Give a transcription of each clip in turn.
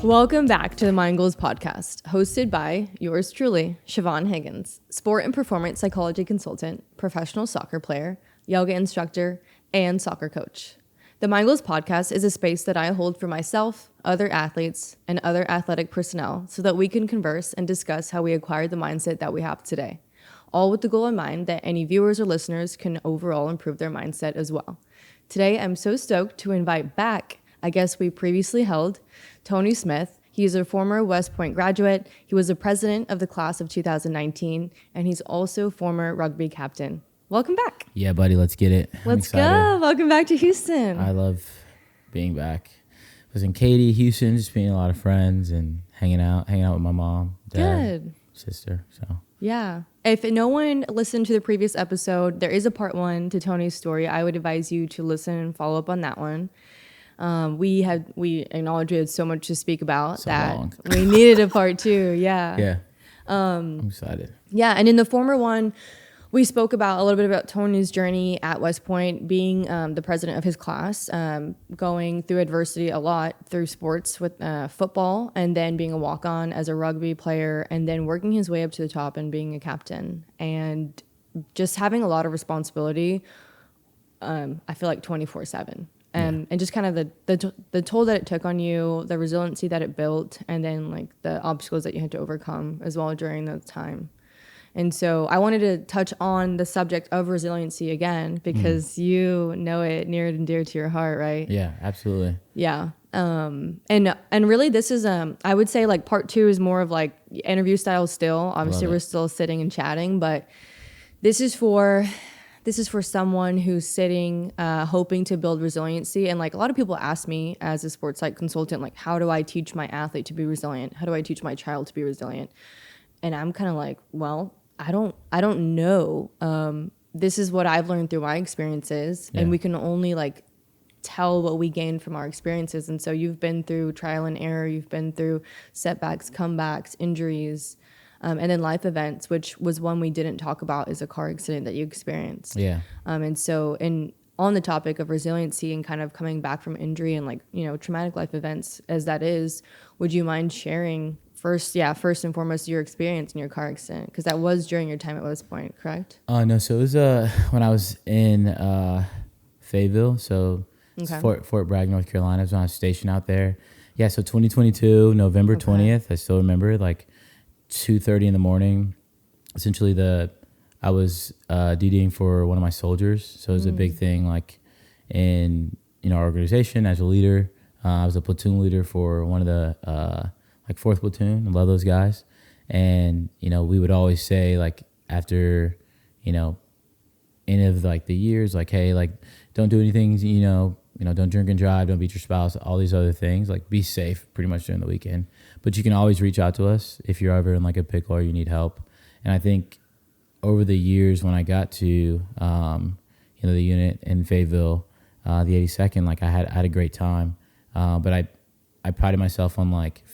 Welcome back to the Mind Goals podcast, hosted by yours truly, Siobhan Higgins, sport and performance psychology consultant, professional soccer player, yoga instructor, and soccer coach. The Mind Goals podcast is a space that I hold for myself, other athletes, and other athletic personnel so that we can converse and discuss how we acquired the mindset that we have today, all with the goal in mind that any viewers or listeners can overall improve their mindset as well. Today, I'm so stoked to invite back a guest we previously held, Tony Smith. He is a former West Point graduate. He was the president of the class of 2019, and he's also former rugby captain. Welcome back. Yeah, buddy, let's get it. Let's go. Welcome back to Houston. I love being back. I was in Katy, Houston, just meeting a lot of friends and hanging out with my mom, dad, sister. So yeah. If no one listened to the previous episode, there is a part 1 to Tony's story. I would advise you to listen and follow up on that one. We acknowledged we had so much to speak about we needed a part 2. Yeah. Yeah. I'm excited. Yeah. And in the former one, we spoke about a little bit about Tony's journey at West Point, being the president of his class, going through adversity a lot through sports with football, and then being a walk-on as a rugby player, and then working his way up to the top and being a captain, and just having a lot of responsibility. I feel like 24/7. And just kind of the toll that it took on you, the resiliency that it built, and then like the obstacles that you had to overcome as well during that time. And so I wanted to touch on the subject of resiliency again, because you know it near and dear to your heart, right? Yeah, absolutely. Yeah. And really this is, I would say like part 2 is more of like interview style still. Obviously we're still sitting and chatting, but this is for someone who's sitting, hoping to build resiliency. And like a lot of people ask me as a sports psych consultant, like, how do I teach my athlete to be resilient? How do I teach my child to be resilient? And I'm kind of like, well, I don't know. This is what I've learned through my experiences, and we can only like tell what we gain from our experiences. And so you've been through trial and error, you've been through setbacks, comebacks, injuries, and then life events, which was one we didn't talk about, is a car accident that you experienced. Yeah. And so on the topic of resiliency and kind of coming back from injury and like, you know, traumatic life events as that is, would you mind sharing first and foremost your experience in your car accident? Because that was during your time at West Point, correct? No, so it was when I was in Fayetteville, so Fort Bragg, North Carolina. When I was stationed out there. Yeah, so 2022, November 20th, I still remember, like 2:30 in the morning. Essentially, I was DDing for one of my soldiers, so it was a big thing, like in our organization as a leader. I was a platoon leader for one of the like 4th platoon. I love those guys. And, we would always say, like, after, end of like the years, like, hey, like, don't do anything, don't drink and drive, don't beat your spouse, all these other things, like, be safe pretty much during the weekend. But you can always reach out to us if you're ever in like a pickle or you need help. And I think over the years when I got to, the unit in Fayetteville, the 82nd, like I had a great time. But I prided myself on like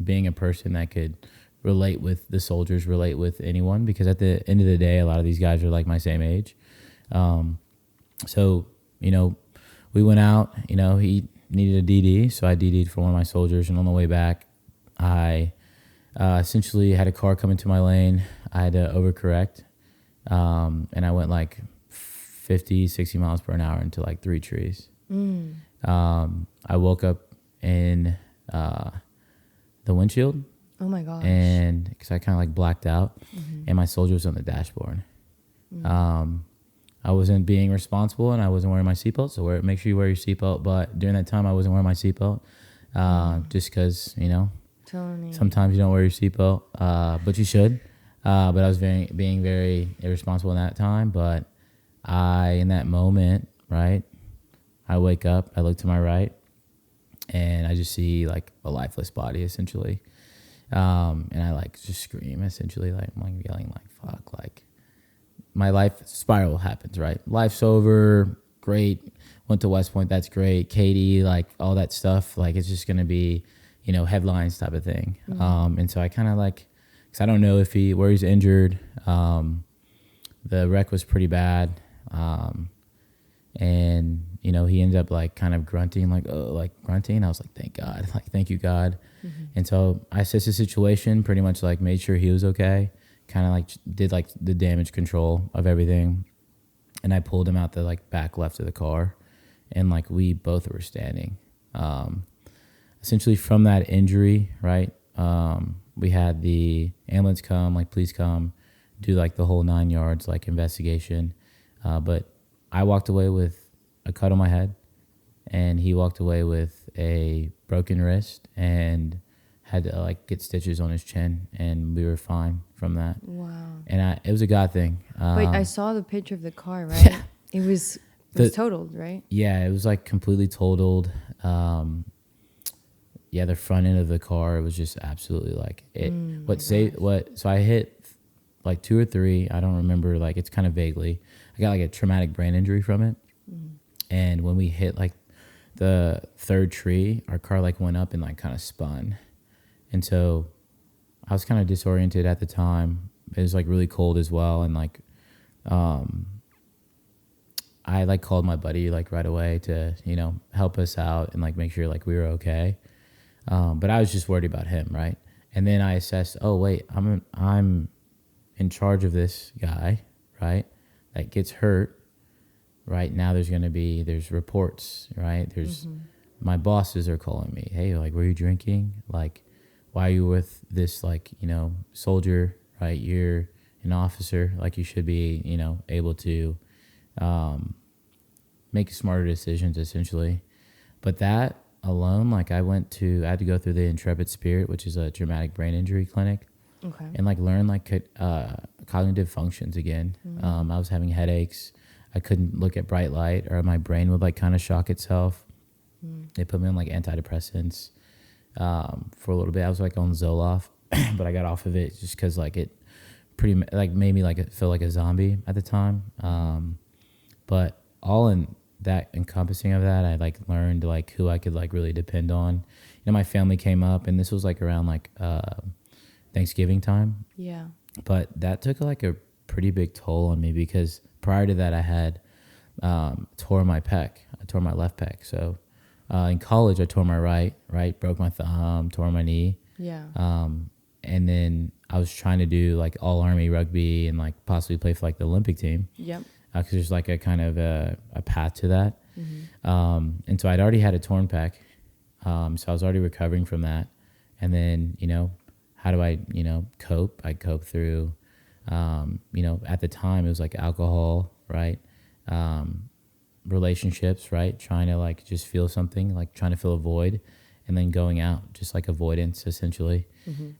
being a person that could relate with the soldiers, relate with anyone, because at the end of the day, a lot of these guys are like my same age. So, we went out, he needed a DD, so I DD'd for one of my soldiers, and on the way back, I essentially had a car come into my lane. I had to overcorrect, and I went like 50, 60 miles per hour into like 3 trees. I woke up in the windshield. Oh my gosh. And because I kind of like blacked out, and my soldier was on the dashboard. I wasn't being responsible, and I wasn't wearing my seatbelt. So make sure you wear your seatbelt. But during that time, I wasn't wearing my seatbelt, just because Totally. Sometimes you don't wear your seatbelt, but you should. But I was being very irresponsible in that time. But in that moment, right, I wake up, I look to my right, and I just see like a lifeless body essentially. And I like just scream essentially, like I'm like yelling like fuck, like my life spiral happens, right? Life's over, great. Went to West Point, that's great. Katy, like all that stuff, like it's just gonna be, headlines type of thing. And so I kind of like, cause I don't know where he's injured. The wreck was pretty bad. And he ended up like kind of grunting, like, oh, like grunting. I was like, thank God, like, thank you, God. And so I assessed the situation, pretty much like made sure he was okay, kind of like did like the damage control of everything. And I pulled him out the like back left of the car, and like we both were standing. Essentially from that injury, right? We had the ambulance come, like police come, do like the whole 9 yards, like investigation. But I walked away with a cut on my head, and he walked away with a broken wrist and had to like get stitches on his chin, and we were fine from that. Wow. And it was a God thing. Wait, I saw the picture of the car, right? Yeah. It was totaled, right? Yeah, it was like completely totaled. Yeah, the front end of the car, it was just absolutely like it. So I hit like 2 or 3. I don't remember. Like, it's kind of vaguely. I got like a traumatic brain injury from it. And when we hit like the 3rd tree, our car like went up and like kind of spun. And so I was kind of disoriented at the time. It was like really cold as well. And like, I like called my buddy like right away to, help us out and like make sure like we were okay. But I was just worried about him. Right. And then I assessed, oh wait, I'm in charge of this guy, right? That gets hurt. Right now, there's reports, right? There's my bosses are calling me. Hey, like, were you drinking? Like, why are you with this, like, soldier, right? You're an officer. Like, you should be, able to make smarter decisions, essentially. But that alone, like, I had to go through the Intrepid Spirit, which is a traumatic brain injury clinic. Okay. And, like, learn, like, cognitive functions again. I was having headaches. I couldn't look at bright light, or my brain would like kind of shock itself. They put me on like antidepressants for a little bit. I was like on Zoloft, but I got off of it just because like it made me like feel like a zombie at the time. But all in that encompassing of that, I like learned like who I could like really depend on. My family came up, and this was like around like Thanksgiving time. Yeah. But that took like a pretty big toll on me, because prior to that, I had tore my pec. I tore my left pec. So in college, I tore my right, broke my thumb, tore my knee. Yeah. And then I was trying to do like all Army rugby and like possibly play for like the Olympic team. Yep. Because there's like a kind of a path to that. And so I'd already had a torn pec. So I was already recovering from that. And then, how do I, cope? I cope through, at the time it was like alcohol, right? Relationships, right? Trying to like just feel something, like trying to fill a void, and then going out, just like avoidance essentially.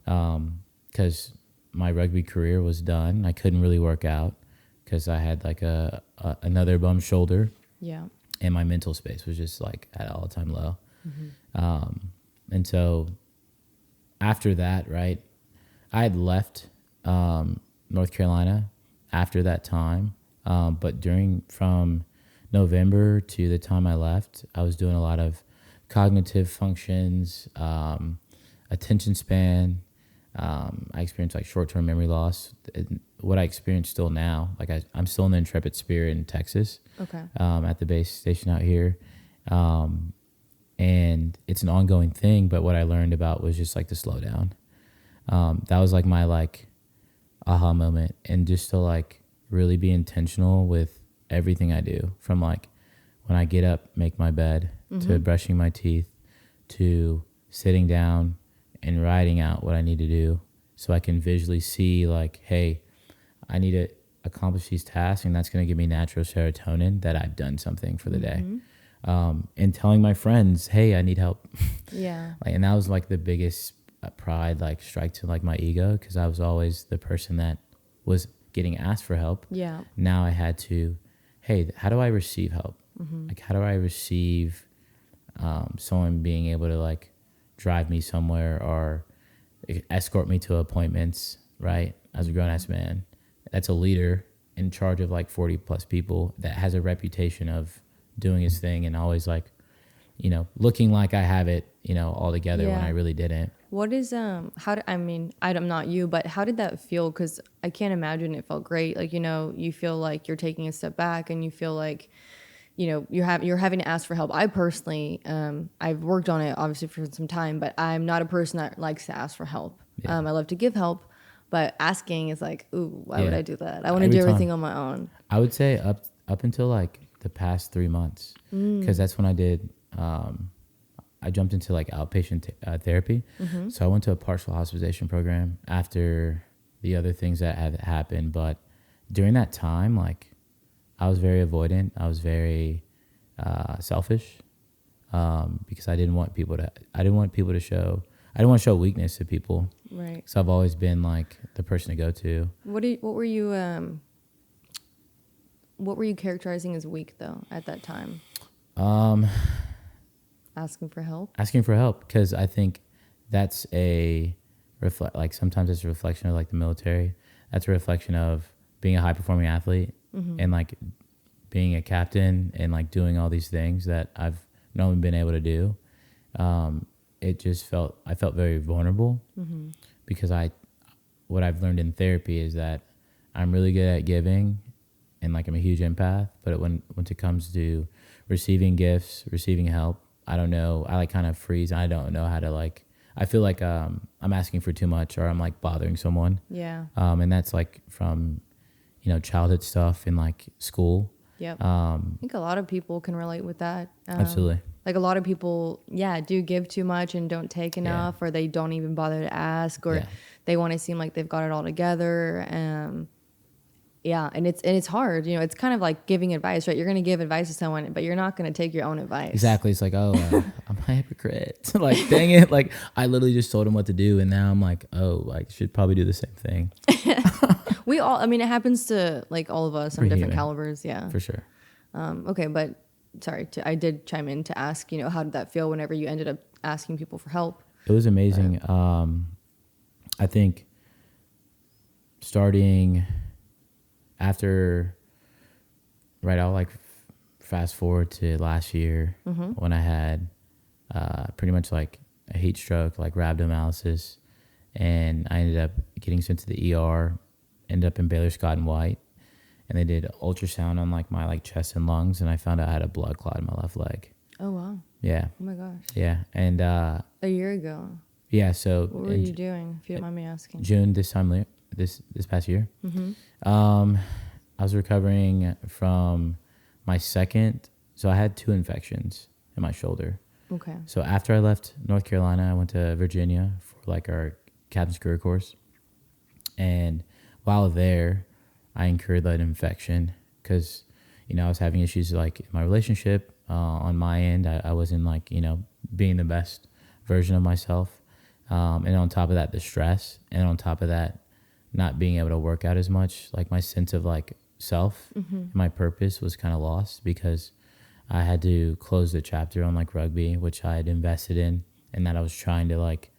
Because my rugby career was done. I couldn't really work out because I had like another bum shoulder. Yeah. And my mental space was just like at all-time low. And so after that, right, I had left North Carolina after that time. But from November to the time I left, I was doing a lot of cognitive functions, attention span. I experienced like short-term memory loss. What I experience still now, like I'm still in the Intrepid Spirit in Texas. Okay. At the base station out here. And it's an ongoing thing, but what I learned about was just like to slow down. That was like my like aha moment, and just to like really be intentional with everything I do, from like when I get up, make my bed, to brushing my teeth, to sitting down and writing out what I need to do, so I can visually see like, hey, I need to accomplish these tasks, and that's going to give me natural serotonin that I've done something for the day. And telling my friends, hey, I need help. Yeah. And that was like the biggest pride, like strike to like my ego, because I was always the person that was getting asked for help. Yeah. Now I had to, hey, how do I receive help? Like, how do I receive someone being able to like drive me somewhere or escort me to appointments, right? As a grown-ass man, that's a leader in charge of like 40 plus people that has a reputation of doing his thing and always like, looking like I have it, all together when I really didn't. What is, I'm not you, but how did that feel? Cause I can't imagine it felt great. Like, you feel like you're taking a step back, and you feel like you're having to ask for help. I personally, I've worked on it obviously for some time, but I'm not a person that likes to ask for help. I love to give help, but asking is like, ooh, why would I do that? I want to do everything on my own. I would say up until like the past 3 months, because that's when I did. I jumped into like outpatient therapy, so I went to a partial hospitalization program after the other things that had happened. But during that time, like, I was very avoidant. I was very selfish, because I didn't want people to show. I didn't want to show weakness to people. Right. So I've always been like the person to go to. What were you characterizing as weak though at that time? Asking for help. Asking for help, because I think that's like sometimes it's a reflection of like the military. That's a reflection of being a high performing athlete and like being a captain and like doing all these things that I've not been able to do. I felt very vulnerable because what I've learned in therapy is that I'm really good at giving and like I'm a huge empath, but when it comes to receiving gifts, receiving help, I don't know. I like kind of freeze. I don't know how to like, I feel like I'm asking for too much or I'm like bothering someone. Yeah. And that's like from, childhood stuff in like school. Yep. I think a lot of people can relate with that. Absolutely. Like a lot of people, do give too much and don't take enough, or they don't even bother to ask, or they want to seem like they've got it all together. And it's hard. It's kind of like giving advice, right? You're going to give advice to someone, but you're not going to take your own advice. Exactly. It's like, I'm a hypocrite. Like, dang it. Like, I literally just told him what to do, and now I'm like, I should probably do the same thing. It happens to like all of us on different calibers. Yeah. For sure. Okay, but sorry, I did chime in to ask, how did that feel whenever you ended up asking people for help? It was amazing. I think starting after, right, I'll like fast forward to last year when I had pretty much like a heat stroke, like rhabdomyolysis, and I ended up getting sent to the ER, ended up in Baylor Scott and White, and they did ultrasound on like my like chest and lungs, and I found out I had a blood clot in my left leg. Oh wow. Yeah. Oh my gosh. Yeah, and a year ago. Yeah. So what were you doing, if you don't mind me asking? June this past year. I was recovering from my second. So I had 2 infections in my shoulder. Okay. So after I left North Carolina, I went to Virginia for like our captain's career course, and while there, I incurred that infection because, I was having issues like in my relationship. On my end, I wasn't like, being the best version of myself. And on top of that, the stress. And on top of that, not being able to work out as much. Like my sense of like self and my purpose was kind of lost because I had to close the chapter on like rugby, which I had invested in, and that I was trying to like,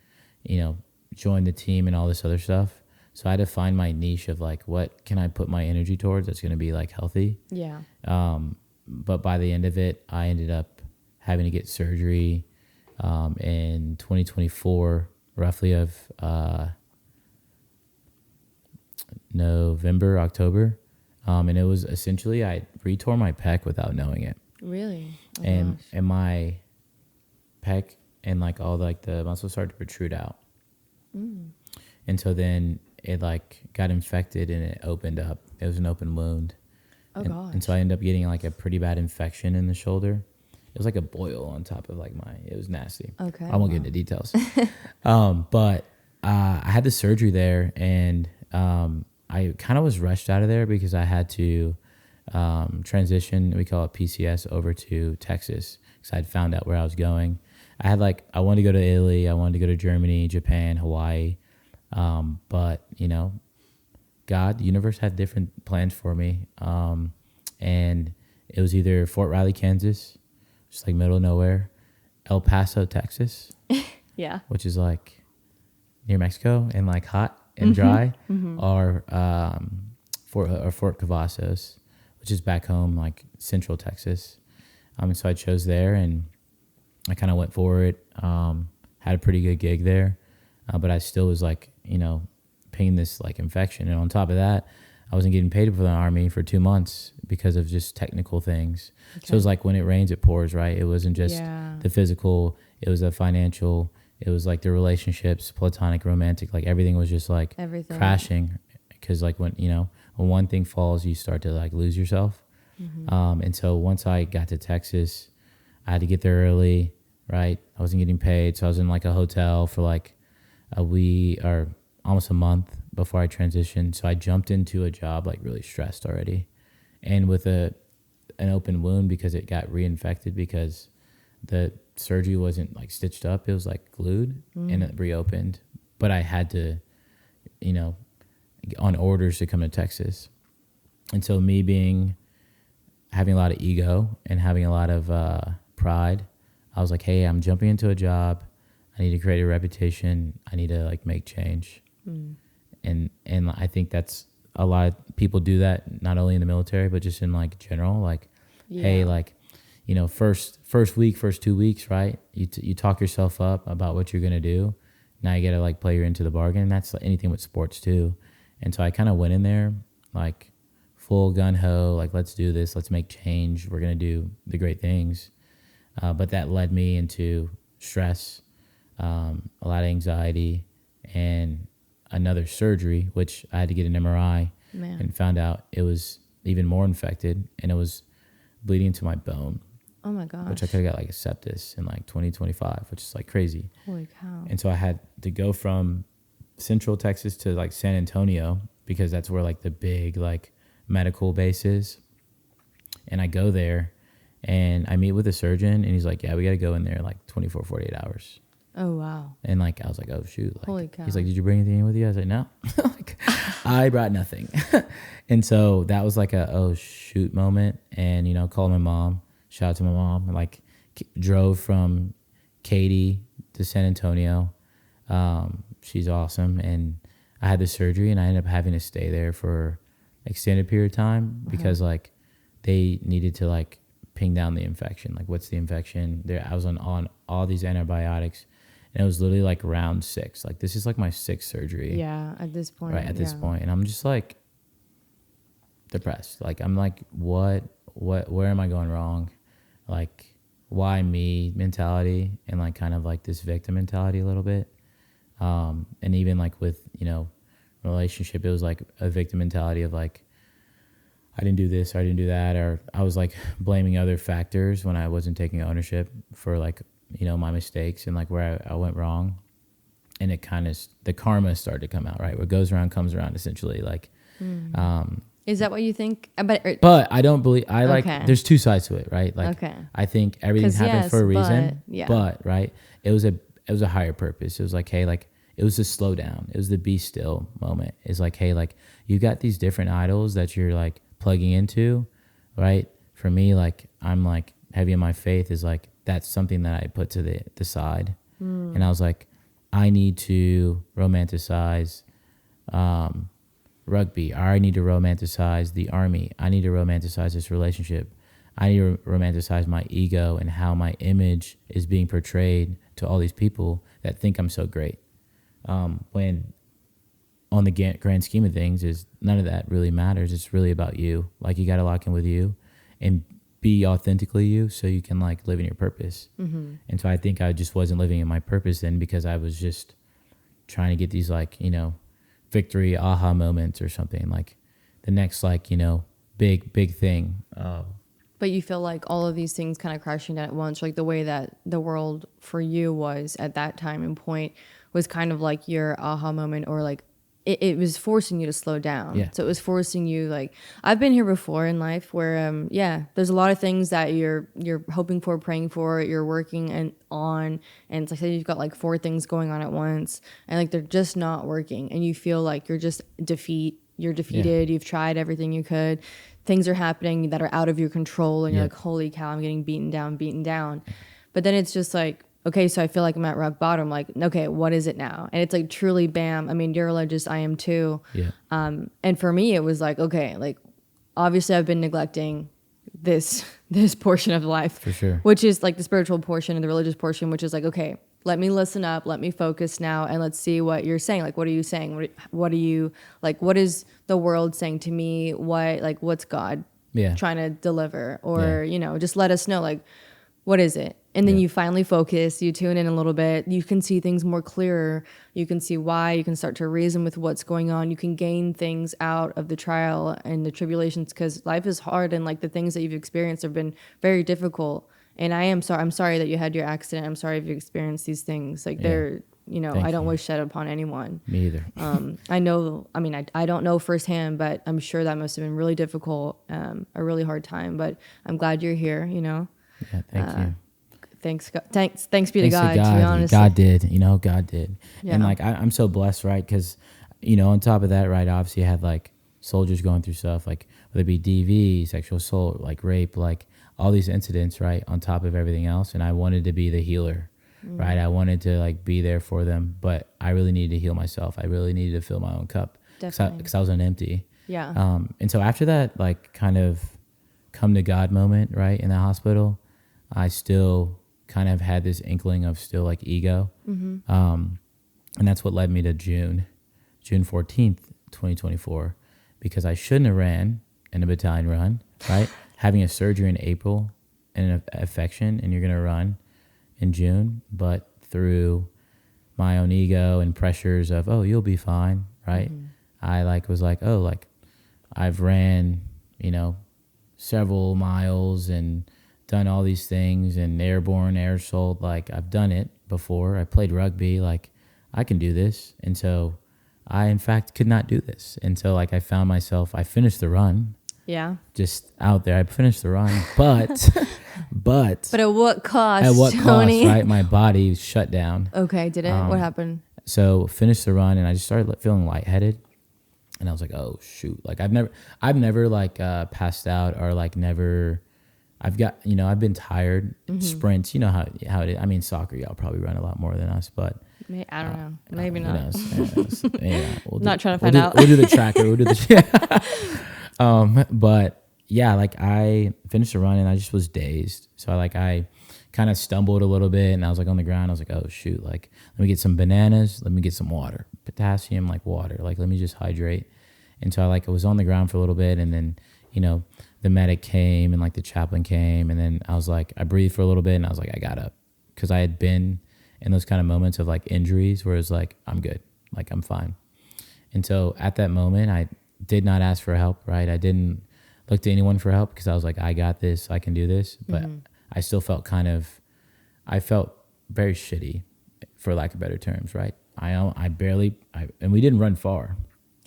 join the team and all this other stuff. So I had to find my niche of like, what can I put my energy towards that's going to be like healthy. Yeah. But by the end of it, I ended up having to get surgery in 2024, roughly of November, October. And it was essentially, I retore my pec without knowing it. Really? Oh, and gosh. my pec and like all like the muscles started to protrude out. And so then it like got infected and it opened up. It was an open wound. Oh, gosh. And so I ended up getting like a pretty bad infection in the shoulder. It was like a boil on top of like it was nasty. Okay. I won't get into details. But I had the surgery there, and I kind of was rushed out of there because I had to transition, we call it PCS, over to Texas because I'd found out where I was going. I wanted to go to Italy, I wanted to go to Germany, Japan, Hawaii. But, God, the universe had different plans for me. And it was either Fort Riley, Kansas, just like middle of nowhere, El Paso, Texas. Yeah. Which is like near Mexico and like hot and dry, or Fort Cavazos, which is back home, like Central Texas. So I chose there, and I kind of went for it. Had a pretty good gig there, but I still was like, paying this like infection, and on top of that, I wasn't getting paid for the Army for 2 months because of just technical things. Okay. So it was like when it rains, it pours, right? It wasn't just the physical, it was the financial, it was like the relationships, platonic, romantic, like everything was just like crashing. Because like when one thing falls, you start to like lose yourself. Mm-hmm. And so once I got to Texas, I had to get there early, right? I wasn't getting paid. So I was in like a hotel for like a week or almost a month before I transitioned. So I jumped into a job like really stressed already, and with an open wound because it got reinfected because the surgery wasn't like stitched up. It was like glued and it reopened. But I had to, on orders to come to Texas. And so me having a lot of ego and having a lot of pride, I was like, hey, I'm jumping into a job. I need to create a reputation. I need to like make change. And I think that's a lot of people do that, not only in the military, but just in like general, like, hey, like, first week, first 2 weeks, right? You talk yourself up about what you're going to do. Now you got to like play into the bargain. And that's like anything with sports too. And so I kind of went in there like full gun ho, like, let's do this. Let's make change. We're going to do the great things. But that led me into stress, a lot of anxiety, and another surgery, which I had to get an MRI and found out it was even more infected, and it was bleeding into my bone. Oh my gosh. Which I could have got like a sepsis in like 2025, which is like crazy. Holy cow. And so I had to go from Central Texas to like San Antonio because that's where like the big like medical base is. And I go there and I meet with a surgeon, and he's like, yeah, we got to go in there like 24, 48 hours. Oh, wow. And like, I was like, oh shoot. Like, holy cow. He's like, did you bring anything with you? I was like, no. Like, I brought nothing. And so that was like a, oh shoot moment. And, called my mom, shout out to my mom, and like drove from Katy to San Antonio. She's awesome. And I had the surgery, and I ended up having to stay there for extended period of time because like they needed to like ping down the infection. Like, what's the infection there? I was on all these antibiotics, and it was literally like round 6. Like, this is like my 6th surgery. Yeah. At this point. Right. At this point. And I'm just like depressed. Like, I'm like, where am I going wrong? Like, why me mentality, and like kind of like this victim mentality a little bit. And even like with, relationship, it was like a victim mentality of like, I didn't do this, or I didn't do that, or I was like blaming other factors when I wasn't taking ownership for like, my mistakes and like where I went wrong. And it kind of, the karma started to come out, right? What goes around comes around, essentially. Like, is that what you think? But I don't believe, there's 2 sides to it, right? Like, I think everything happens for a reason, but right. It was a higher purpose. It was like, hey, like, it was the slow down. It was the be still moment. It's like, hey, like, you got these different idols that you're like plugging into, right? For me, like, I'm like heavy in my faith is like, that's something that I put to the side. And I was like, I need to romanticize rugby. I need to romanticize the Army. I need to romanticize this relationship. I need to romanticize my ego and how my image is being portrayed to all these people that think I'm so great. When on the grand scheme of things is none of that really matters. It's really about you. Like, you got to lock in with you and be authentically you so you can like live in your purpose. And so I think I just wasn't living in my purpose then because I was just trying to get these like, victory aha moments or something, like the next like, big thing. But you feel like all of these things kind of crashing down at once, like the way that the world for you was at that time and point was kind of like your aha moment, or like it was forcing you to slow down. Yeah. So it was forcing you, like, I've been here before in life where, there's a lot of things that you're hoping for, praying for, you're working on, and it's like, say you've got like 4 things going on at once, and like they're just not working, and you feel like you're just defeated. Yeah. You've tried everything you could. Things are happening that are out of your control, and you're like, holy cow, I'm getting beaten down. But then it's just like, okay, so I feel like I'm at rock bottom. Like, okay, what is it now? And it's like truly, bam. I mean, you're religious, I am too. Yeah. And for me, it was like, okay, like obviously I've been neglecting this portion of life, for sure, which is like the spiritual portion and the religious portion, which is like, okay, let me listen up, let me focus now, and let's see what you're saying. Like, what are you saying? What are you, like, what is the world saying to me? What's God trying to deliver? Or, just let us know, like, what is it? And then you finally focus, you tune in a little bit, you can see things more clearer. You can see why, you can start to reason with what's going on. You can gain things out of the trial and the tribulations, because life is hard, and like the things that you've experienced have been very difficult. And I'm sorry that you had your accident. I'm sorry if you experienced these things. Like they're, I don't wish that upon anyone. Me either. I don't know firsthand, but I'm sure that must have been really difficult, a really hard time, but I'm glad you're here, Yeah, thank you. Thanks be to God, to be honest. God did, God did. Yeah. And like, I'm so blessed, right? Because, on top of that, right, obviously I had like soldiers going through stuff, like whether it be DV, sexual assault, like rape, like all these incidents, right, on top of everything else. And I wanted to be the healer, right? I wanted to like be there for them, but I really needed to heal myself. I really needed to fill my own cup because I was on empty. Yeah. And so after that, like kind of come to God moment, right, in the hospital, I still kind of had this inkling of still like ego. And that's what led me to June 14th, 2024, because I shouldn't have ran in a battalion run, right? Having a surgery in April and an affection, and you're going to run in June, but through my own ego and pressures of, oh, you'll be fine, right? I was like, oh, like I've ran, several miles and done all these things and airborne, air assault, like I've done it before. I played rugby, like I can do this. And so I, in fact, could not do this. And so like I found myself, I finished the run. Yeah. Just out there, I finished the run, but at what cost? At what Tony? cost, right? My body shut down. Okay, did it? What happened? So finished the run, and I just started feeling lightheaded, and I was like, "Oh shoot!" Like I've never like passed out or like never. I've got I've been tired. Sprints, you know how it is. I mean, soccer, y'all probably run a lot more than us, but I don't know. Maybe who not. knows? Yeah, Not trying to find out. We'll do the tracker. We'll do the. But yeah, like I finished the run and I just was dazed. So I kind of stumbled a little bit and I was like on the ground. I was like, oh shoot, like let me get some bananas. Let me get some water, potassium, like water. Like, let me just hydrate. And so I was on the ground for a little bit, and then, the medic came and like the chaplain came, and then I was like, I breathed for a little bit and I was like, I got up, because I had been in those kind of moments of like injuries where it's like, I'm good, like I'm fine. And so at that moment, I did not ask for help, right? I didn't look to anyone for help because I was like, I got this, I can do this. But I still felt I felt very shitty, for lack of better terms, right? And we didn't run far.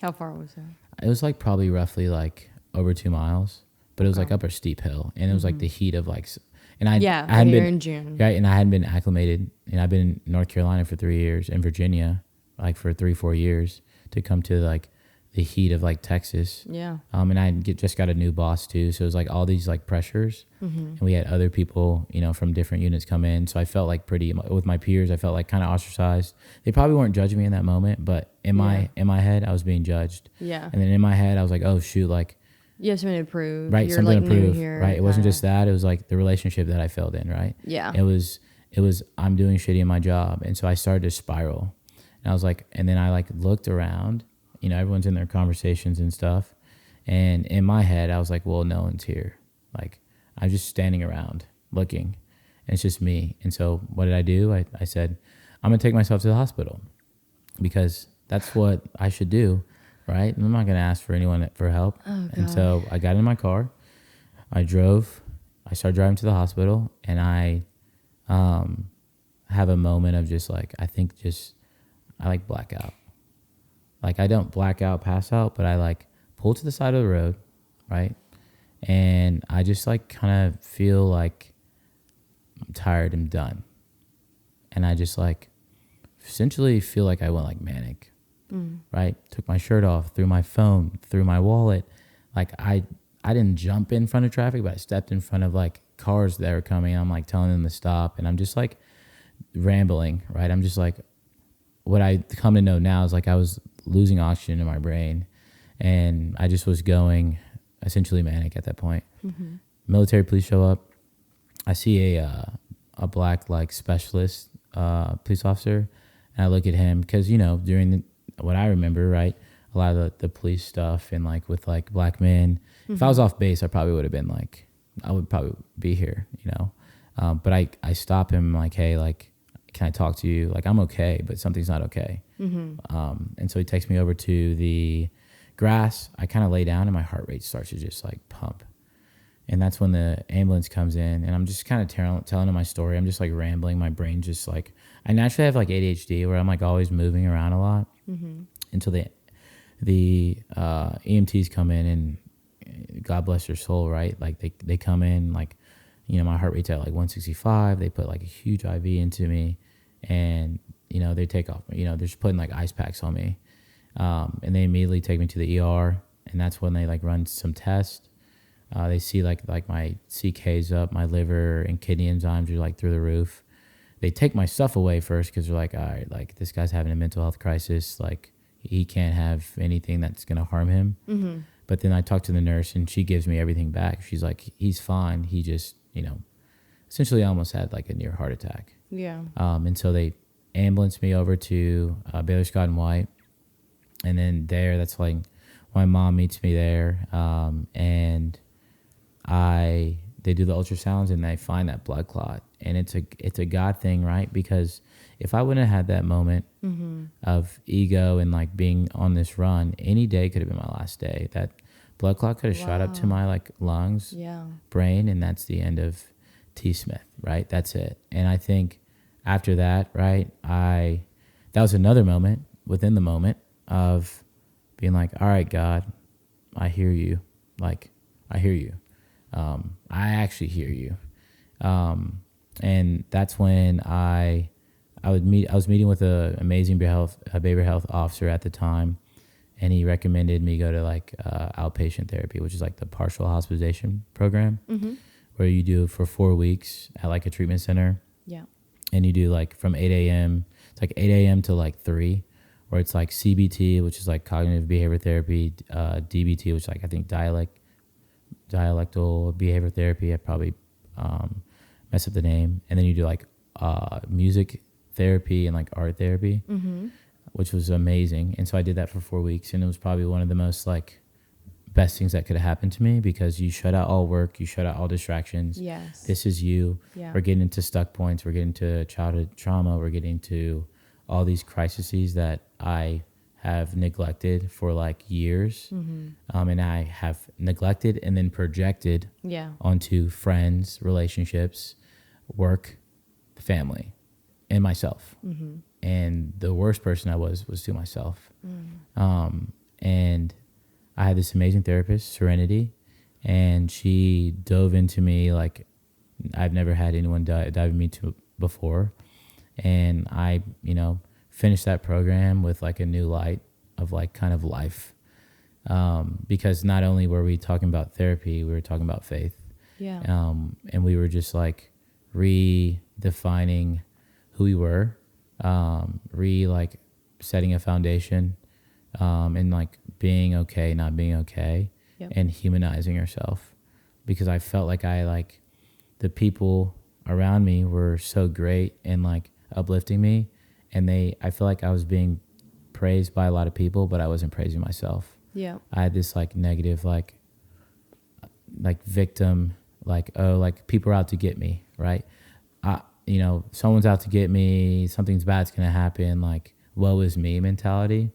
How far was that? It was like probably roughly like over 2 miles, but it was like up a steep hill, and it was like the heat of like, and I hadn't been in June, right, and I hadn't been acclimated, and I've been in North Carolina for 3 years, and Virginia like for 3-4 years, to come to like the heat of like Texas. Yeah. And I just got a new boss too, so it was like all these like pressures, and we had other people from different units come in, so I felt like pretty with my peers. I felt like kind of ostracized. They probably weren't judging me in that moment, but in my head I was being judged. Yeah. And then in my head I was like, oh shoot, like you have something to prove, right? You're Something like to prove, here, right? It wasn't just that; it was like the relationship that I failed in, right? Yeah. It was I'm doing shitty in my job, and so I started to spiral, and I was like, and then I like looked around. Everyone's in their conversations and stuff. And in my head, I was like, well, no one's here. Like, I'm just standing around looking, and it's just me. And so what did I do? I said, I'm going to take myself to the hospital, because that's what I should do, right? And I'm not going to ask for anyone for help. Oh, God. And so I got in my car. I started driving to the hospital, and I have a moment of just like, I like black out. Like, I don't black out, pass out, but I like pull to the side of the road, right? And I just like kind of feel like I'm tired, I'm done. And I just like essentially feel like I went like manic, right? Took my shirt off, threw my phone, threw my wallet. Like I didn't jump in front of traffic, but I stepped in front of like cars that were coming. I'm like telling them to stop, and I'm just like rambling, right? I'm just like, what I come to know now is like I was losing oxygen in my brain, and I just was going essentially manic at that point. Military police show up. I see a black like specialist police officer, and I look at him because during what I remember, right, a lot of the police stuff and like with like black men. If I was off base, I probably would have been like, I would probably be here, but I stop him like, hey, like, can I talk to you? Like, I'm okay, but something's not okay. And so he takes me over to the grass. I kind of lay down and my heart rate starts to just like pump. And that's when the ambulance comes in, and I'm just kind of telling him my story. I'm just like rambling. My brain just like, I naturally have like ADHD where I'm like always moving around a lot until the EMTs come in, and God bless their soul, right? Like they come in, like, my heart rate's at like 165. They put like a huge IV into me, and, they take off, they're just putting like ice packs on me. And they immediately take me to the ER, and that's when they like run some tests. They see like my CK's up, my liver and kidney enzymes are like through the roof. They take my stuff away first because they're like, all right, like this guy's having a mental health crisis. Like he can't have anything that's going to harm him. But then I talk to the nurse and she gives me everything back. She's like, he's fine. He just, essentially almost had like a near heart attack. Yeah. And so they ambulance me over to Baylor Scott and White. And then that's like my mom meets me there. And they do the ultrasounds and they find that blood clot, and it's a God thing, right? Because if I wouldn't have had that moment of ego and like being on this run, any day could have been my last day. That blood clot could have shot up to my like lungs, brain, and that's the end of T. Smith, right? That's it. And I think after that, right, that was another moment within the moment of being like, all right, God, I hear you. Like, I hear you. I actually hear you. And that's when I was meeting with an amazing behavioral health officer at the time, and he recommended me go to like outpatient therapy, which is like the partial hospitalization program, where you do for 4 weeks at like a treatment center. Yeah. And you do like from 8 a.m. It's like 8 a.m. to like 3, where it's like CBT, which is like cognitive behavior therapy, DBT, which is like I think dialectal behavior therapy. I probably mess up the name. And then you do like music therapy and like art therapy, which was amazing. And so I did that for 4 weeks, and it was probably one of the most like best things that could have happened to me, because you shut out all work, you shut out all distractions. Yes. This is you. Yeah. We're getting into stuck points. We're getting to childhood trauma. We're getting to all these crises that I have neglected for like years. And I have neglected and then projected onto friends, relationships, work, family, and myself. And the worst person I was to myself. And I had this amazing therapist, Serenity, and she dove into me like I've never had anyone dive into me before. And I, finished that program with like a new light of like kind of life. Because not only were we talking about therapy, we were talking about faith. Yeah. And we were just like redefining who we were, like setting a foundation, and like being okay, not being okay, and humanizing yourself. Because I felt like the people around me were so great and like uplifting me, and I feel like I was being praised by a lot of people, but I wasn't praising myself. Yeah. I had this like negative, like victim, like, oh, like people are out to get me, right? Someone's out to get me, something's bad's gonna happen, like woe is me mentality.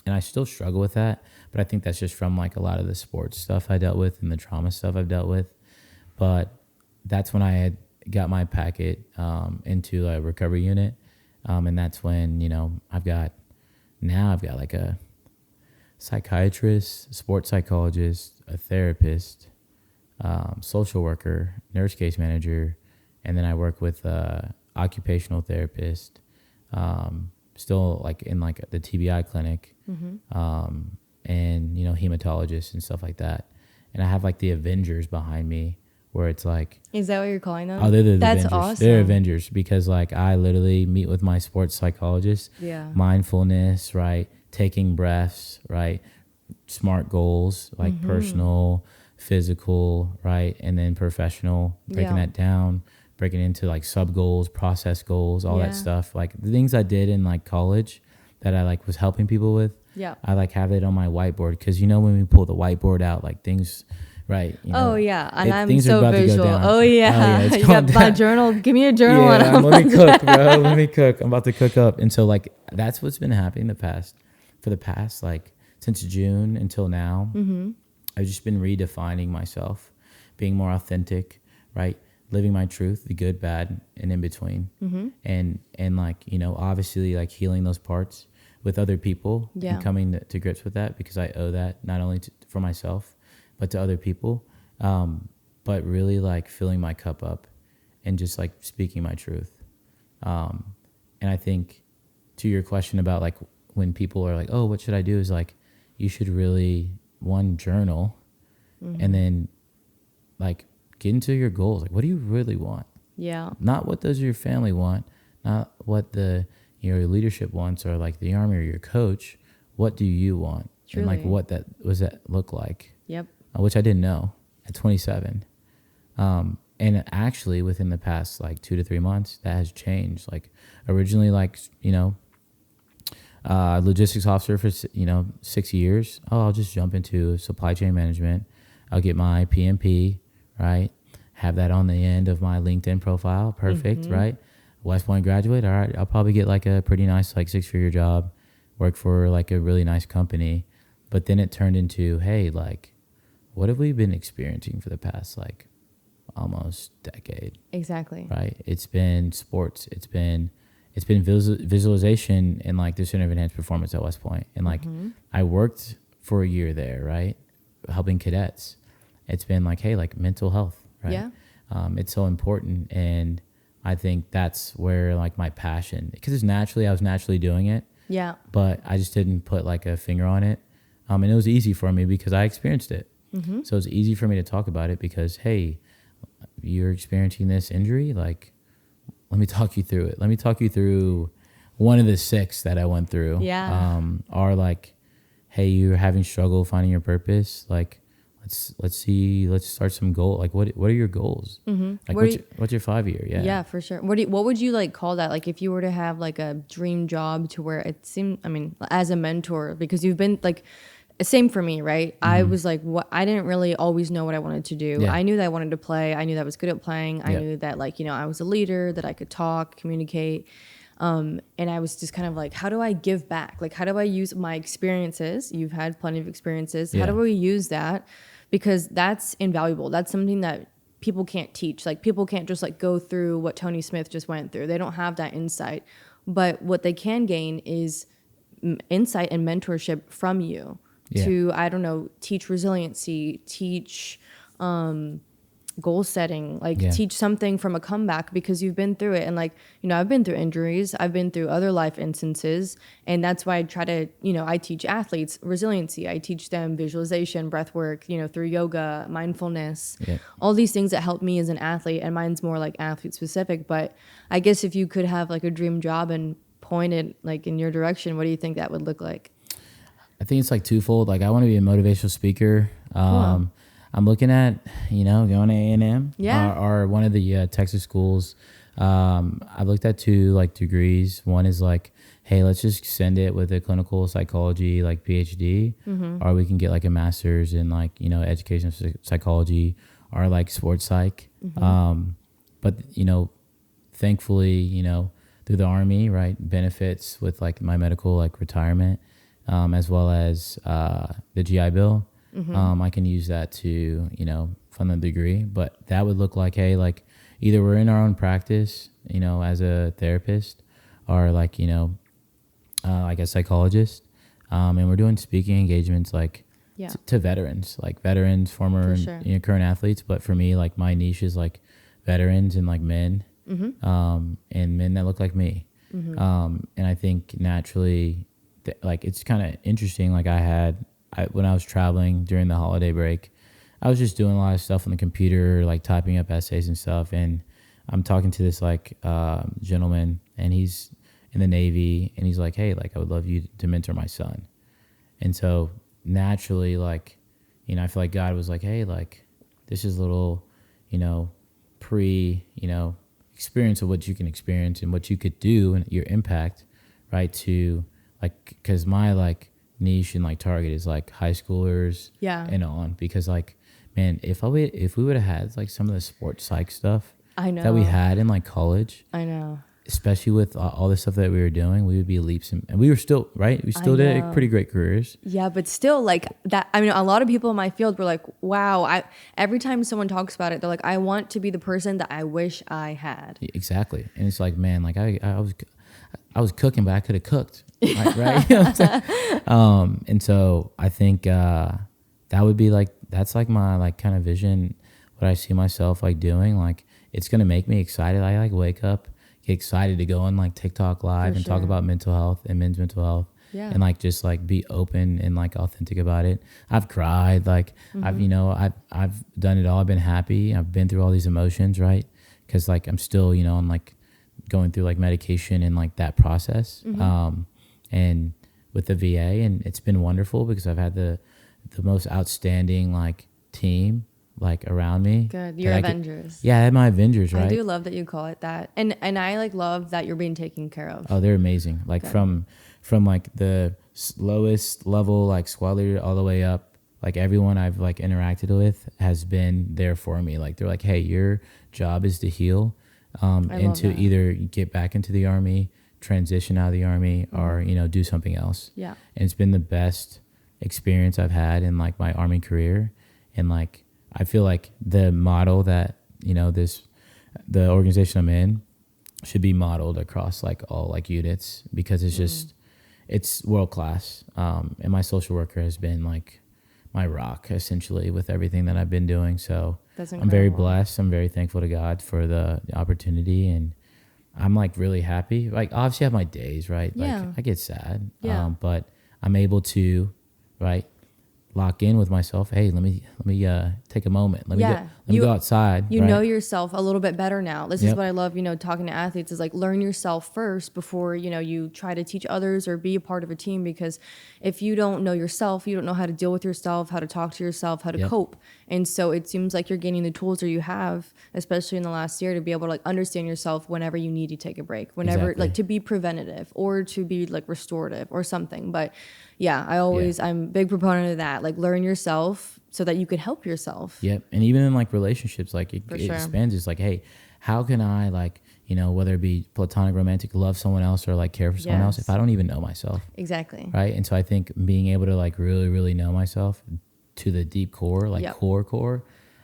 And I still struggle with that, but I think that's just from like a lot of the sports stuff I dealt with and the trauma stuff I've dealt with. But that's when I had got my packet into a recovery unit. And that's when, I've got like a psychiatrist, sports psychologist, a therapist, social worker, nurse case manager, and then I work with occupational therapist, still like in like the TBI clinic, and hematologists and stuff like that. And I have like the Avengers behind me, where it's like, is that what you're calling them? Oh, they're the That's Avengers. awesome. They're Avengers, because like I literally meet with my sports psychologist. Yeah. Mindfulness, right? Taking breaths, right? Smart goals, like personal, physical, right? And then professional, breaking that down, breaking into like sub goals, process goals, all that stuff. Like the things I did in like college that I like was helping people with. Yeah. I like have it on my whiteboard because, you know, when we pull the whiteboard out, like things, right. You know, And I'm things are so about to go visual. down. Oh yeah. It's You going got my down. journal. Give me a journal. Yeah, let me cook, bro. Let me cook. I'm about to cook up. And so like, that's what's been happening for the past, like since June until now. Mm-hmm. I've just been redefining myself, being more authentic, right? Living my truth, the good, bad, and in between. Mm-hmm. And like, you know, obviously like healing those parts with other people and coming to grips with that, because I owe that not only for myself, but to other people. But really like filling my cup up and just like speaking my truth. And I think to your question about like when people are like, oh, what should I do? Is like, you should really journal and then like get into your goals. Like, what do you really want? Yeah. Not what does your family want, not what your leadership wants, or like the army or your coach. What do you want? Truly. And like what that look like? Yep. Which I didn't know at 27. And actually within the past like 2 to 3 months, that has changed. Like originally, like, you know, logistics officer for, you know, 6 years. Oh, I'll just jump into supply chain management. I'll get my PMP, right? Have that on the end of my LinkedIn profile. Perfect, right? West Point graduate. All right, I'll probably get like a pretty nice like 6-figure job, work for like a really nice company. But then it turned into, hey, like, what have we been experiencing for the past like almost decade? Exactly. Right? It's been sports. It's been visualization and like the Center of Enhanced Performance at West Point. And like I worked for a year there, right? Helping cadets. It's been like, hey, like mental health, right? Yeah. It's so important. And I think that's where like my passion, because I was naturally doing it. Yeah. But I just didn't put like a finger on it. And it was easy for me because I experienced it. So it's easy for me to talk about it because, hey, you're experiencing this injury. Like, let me talk you through it. Let me talk you through one of the 6 that I went through. Yeah. Are like, hey, you're having struggle finding your purpose. Like, let's start some goal. Like, what are your goals? Like, what's your 5-year? Yeah. Yeah, for sure. What would you like call that? Like, if you were to have like a dream job to where it seemed, I mean, as a mentor, because you've been like, same for me, right? I was like, I didn't really always know what I wanted to do. Yeah. I knew that I wanted to play. I knew that I was good at playing. I knew that, like, you know, I was a leader, that I could talk, communicate. And I was just kind of like, how do I give back? Like, how do I use my experiences? You've had plenty of experiences. How do we use that? Because that's invaluable. That's something that people can't teach. Like, people can't just like go through what Tony Smith just went through. They don't have that insight. But what they can gain is insight and mentorship from you. Yeah. To, I don't know, teach resiliency, teach goal setting, like teach something from a comeback because you've been through it. And like, you know, I've been through injuries, I've been through other life instances. And that's why I try to, you know, I teach athletes resiliency. I teach them visualization, breath work, you know, through yoga, mindfulness, all these things that help me as an athlete. And mine's more like athlete specific. But I guess if you could have like a dream job and point it like in your direction, what do you think that would look like? I think it's like twofold. Like, I want to be a motivational speaker. Cool. I'm looking at, you know, going to A&M or one of the Texas schools. I've looked at 2 like degrees. One is like, hey, let's just send it with a clinical psychology like PhD, or we can get like a master's in like, you know, education psychology or like sports psych. But, you know, thankfully, you know, through the Army, right, benefits with like my medical like retirement. As well as the GI Bill. I can use that to, you know, fund the degree. But that would look like, hey, like either we're in our own practice, you know, as a therapist, or like, you know, like a psychologist. And we're doing speaking engagements like to veterans, former and you know, current athletes. But for me, like my niche is like veterans and like men, and men that look like me. And I think naturally, like it's kind of interesting. Like when I was traveling during the holiday break, I was just doing a lot of stuff on the computer, like typing up essays and stuff. And I'm talking to this like gentleman, and he's in the Navy, and he's like, hey, like I would love you to mentor my son. And so naturally, like, you know, I feel like God was like, hey, like this is a little, you know, you know, experience of what you can experience and what you could do and your impact, right? To like, because my like niche and like target is like high schoolers and on, because like, man, if we would have had like some of the sports psych stuff that we had in like college, especially with all the stuff that we were doing, we would be leaps and we were still right. We still did pretty great careers. Yeah, but still, like that. I mean, a lot of people in my field were like, "Wow!" Every time someone talks about it, they're like, "I want to be the person that I wish I had." Exactly, and it's like, man, like I was cooking, but I could have cooked, right? You know what I'm saying? And so I think that would be like, that's like my like kind of vision, what I see myself like doing. Like it's gonna make me excited. I like wake up, get excited to go on like TikTok live and talk about mental health and men's mental health. Yeah. And like just like be open and like authentic about it. I've cried, like I've done it all. I've been happy. I've been through all these emotions, right? Because like I'm still, I'm like going through like medication and like that process. And with the VA, and it's been wonderful because I've had the most outstanding like team like around me. Good. Your Avengers. I had my Avengers, right? I do love that you call it that. And I like love that you're being taken care of. Oh, they're amazing. Like from like the lowest level, like squad leader, all the way up, like everyone I've like interacted with has been there for me. Like they're like, hey, your job is to heal and to either get back into the Army, transition out of the Army, or, do something else. Yeah. And it's been the best experience I've had in like my Army career. And like, I feel like the model that, the organization I'm in should be modeled across like all like units, because it's just, it's world class. And my social worker has been like my rock essentially with everything that I've been doing. So I'm very blessed. I'm very thankful to God for the opportunity, and I'm like really happy. Like obviously I have my days, right? Like I get sad, but I'm able to, right, lock in with myself. Hey, let me take a moment. Let me go outside. You know yourself a little bit better now. This is what I love, talking to athletes, is like learn yourself first before, you try to teach others or be a part of a team. Because if you don't know yourself, you don't know how to deal with yourself, how to talk to yourself, how to cope. And so it seems like you're gaining the tools, or you have, especially in the last year, to be able to like understand yourself whenever you need to take a break, whenever like to be preventative or to be like restorative or something. But I'm a big proponent of that. Like learn yourself so that you can help yourself. Yep. And even in like relationships, like it expands. It's like, hey, how can I like, whether it be platonic, romantic, love someone else or like care for someone else if I don't even know myself? Exactly. Right. And so I think being able to like really, really know myself to the deep core, like core.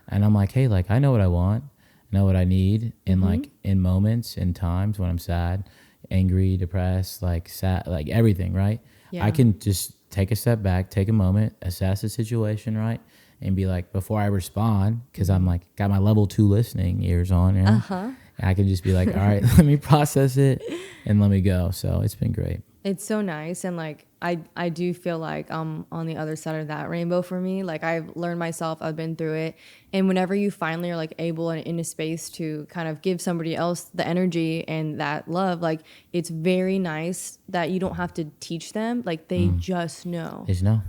And I'm like, hey, like I know what I want, know what I need in like in moments and times when I'm sad, angry, depressed, like sad, like everything. Right. Yeah. I can just take a step back, take a moment, assess the situation, right? And be like, before I respond, because I'm like, got my level 2 listening ears on, I can just be like, all right, let me process it and let me go. So it's been great. It's so nice. And like, I do feel like I'm on the other side of that rainbow for me. Like I've learned myself, I've been through it. And whenever you finally are like able and in a space to kind of give somebody else the energy and that love, like it's very nice that you don't have to teach them. Like they just know. They just know.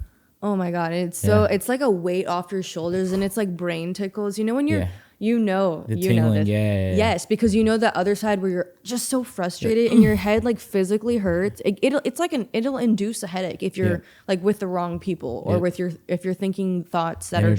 Oh my God. It's so, it's like a weight off your shoulders, and it's like brain tickles, when you're, the tingling, this. Yes, because the other side where you're just so frustrated and your head like physically hurts. It'll induce a headache if you're like with the wrong people, or if you're thinking thoughts that are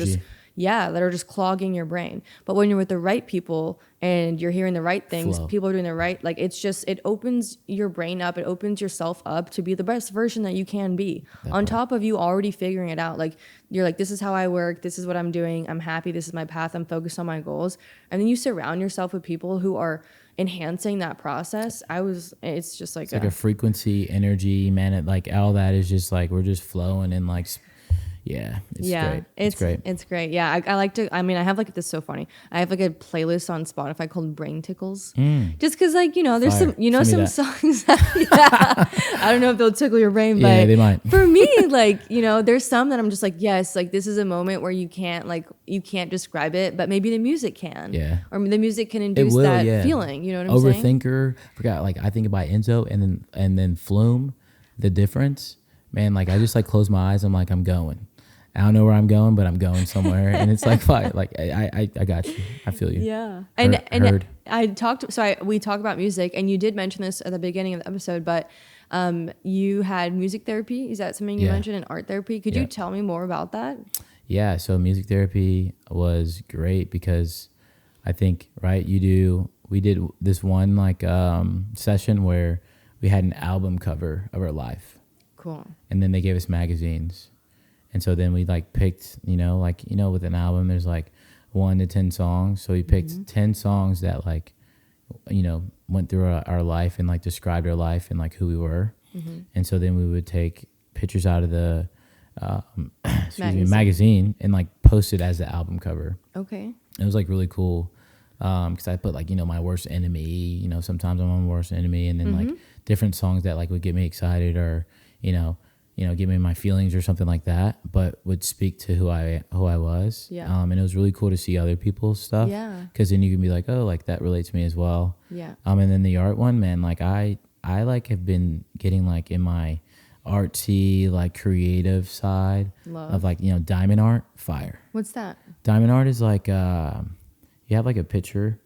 just clogging your brain. But when you're with the right people and you're hearing the right things, people are doing the right, like it opens your brain up, it opens yourself up to be the best version that you can be. On top of you already figuring it out, like you're like, this is how I work, this is what I'm doing, I'm happy, this is my path, I'm focused on my goals. And then you surround yourself with people who are enhancing that process. It's just like it's like a frequency, energy, man. It like all that is just like we're just flowing and like. Yeah, great. It's great. Yeah, I like to, I have like, this is so funny. I have like a playlist on Spotify called Brain Tickles. Just because like, there's some songs that, I don't know if they'll tickle your brain, but they might. For me, like, there's some that I'm just like, yes, like this is a moment where you can't describe it, but maybe the music can. Yeah. Or the music can induce feeling, you know what I'm saying? Overthinker, forgot, like I think about Enzo and then Flume, The Difference. Man, like I just like close my eyes, I'm like, I'm going. I don't know where I'm going, but I'm going somewhere. And it's like, fine, like I got you. I feel you. Yeah. Heard. We talk about music, and you did mention this at the beginning of the episode, but you had music therapy. Is that something you mentioned, in art therapy? Could you tell me more about that? Yeah. So music therapy was great because I think, right, we did this one like session where we had an album cover of our life. Cool. And then they gave us magazines. And so then we like picked, with an album, there's like 1 to 10 songs. So we picked 10 songs that like, went through our life and like described our life and like who we were. And so then we would take pictures out of the magazine and like post it as the album cover. Okay. It was like really cool. Cause I put like, my worst enemy, sometimes I'm my worst enemy, and then like different songs that like would get me excited or, give me my feelings or something like that, but would speak to who I was. Yeah. And it was really cool to see other people's stuff. Yeah. Cause then you can be like, oh, like that relates to me as well. Yeah. And then the art one, man, like I like have been getting like in my artsy, like creative side of like, diamond art, fire. What's that? Diamond art is like, you have like a picture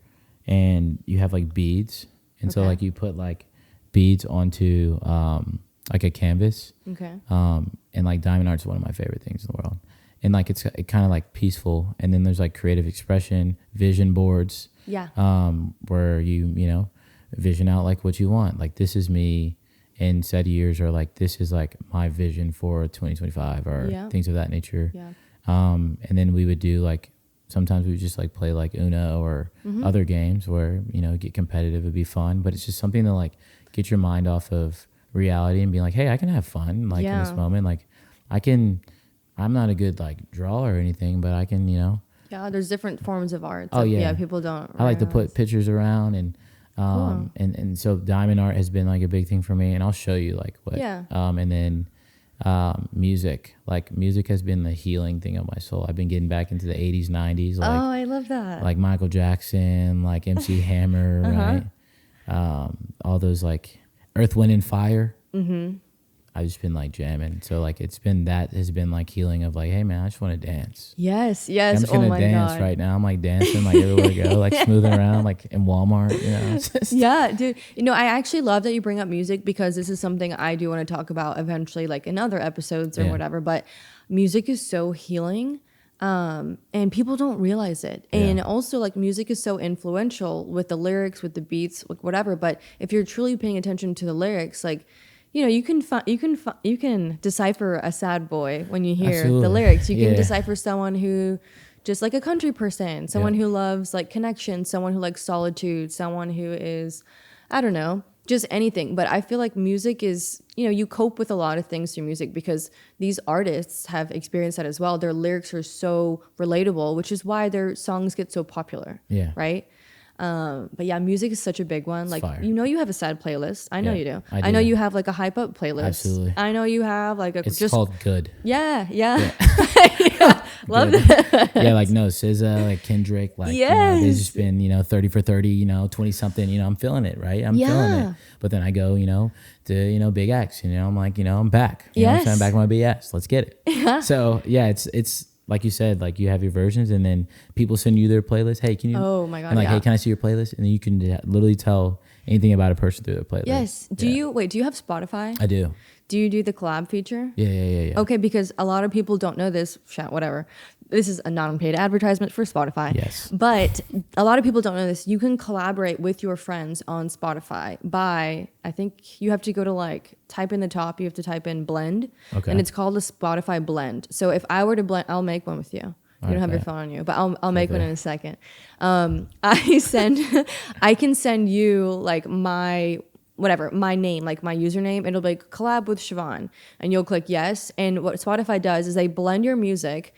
and you have like beads. And so like you put like beads onto like a canvas. Okay. And like diamond art is one of my favorite things in the world. And like it kind of like peaceful. And then there's like creative expression, vision boards. Yeah. Where you vision out like what you want. Like this is me in said years, or like this is like my vision for 2025 or things of that nature. Yeah. And then we would do like, sometimes we would just like play like Uno or other games where, get competitive. It'd be fun, but it's just something to like get your mind off of reality and be like, hey, I can have fun like in this moment. Like I'm not a good like drawer or anything, but I can, Yeah, there's different forms of art. Oh, yeah. People don't I like to put pictures around and cool. and so diamond art has been like a big thing for me, and I'll show you like what. Yeah. And then music has been the healing thing of my soul. I've been getting back into the 80s, 90s. Like, oh, I love that. Like Michael Jackson, like MC Hammer, right? All those like Earth, Wind, and Fire. I've just been like jamming. So like has been like healing of like, hey man, I just want to dance. Yes. I'm just gonna dance right now. I'm like dancing like everywhere I go, like smoothing around like in Walmart, Yeah, dude. I actually love that you bring up music, because this is something I do want to talk about eventually, like in other episodes or whatever. But music is so healing. And people don't realize it. And also like music is so influential with the lyrics, with the beats, like whatever. But if you're truly paying attention to the lyrics, like, you can decipher a sad boy when you hear the lyrics. You can decipher someone who just like a country person, someone who loves like connection, someone who likes solitude, someone who is, I don't know, just anything. But I feel like music is, you cope with a lot of things through music, because these artists have experienced that as well. Their lyrics are so relatable, which is why their songs get so popular. Yeah. Right. But yeah, music is such a big one. Like, you have a sad playlist. I know you do. I know you have like a hype up playlist. Absolutely. I know you have like it's called Good. Yeah. Love that. Yeah, like no SZA, like Kendrick, like they've just been 30 for 30, 20 something. I'm feeling it, right? I'm feeling it. But then I go, to Big X. I'm like, I'm back. I'm back on my BS. Let's get it. Yeah. So yeah, it's. Like you said, like you have your versions, and then people send you their playlist. Hey, can you? Oh my god! And like, hey, can I see your playlist? And then you can literally tell anything about a person through their playlist. Yes. Do you have Spotify? I do. Do you do the collab feature? Yeah. Okay, because a lot of people don't know this. Whatever. This is a non-paid advertisement for Spotify. Yes. But a lot of people don't know this. You can collaborate with your friends on Spotify by, I think you have to go to like, type in the top, you have to type in blend. Okay. And it's called a Spotify blend. So if I were to blend, I'll make one with you. You don't have your phone on you, but I'll make one in a second. I can send you like my name, like my username. It'll be like collab with Siobhan, and you'll click yes. And what Spotify does is they blend your music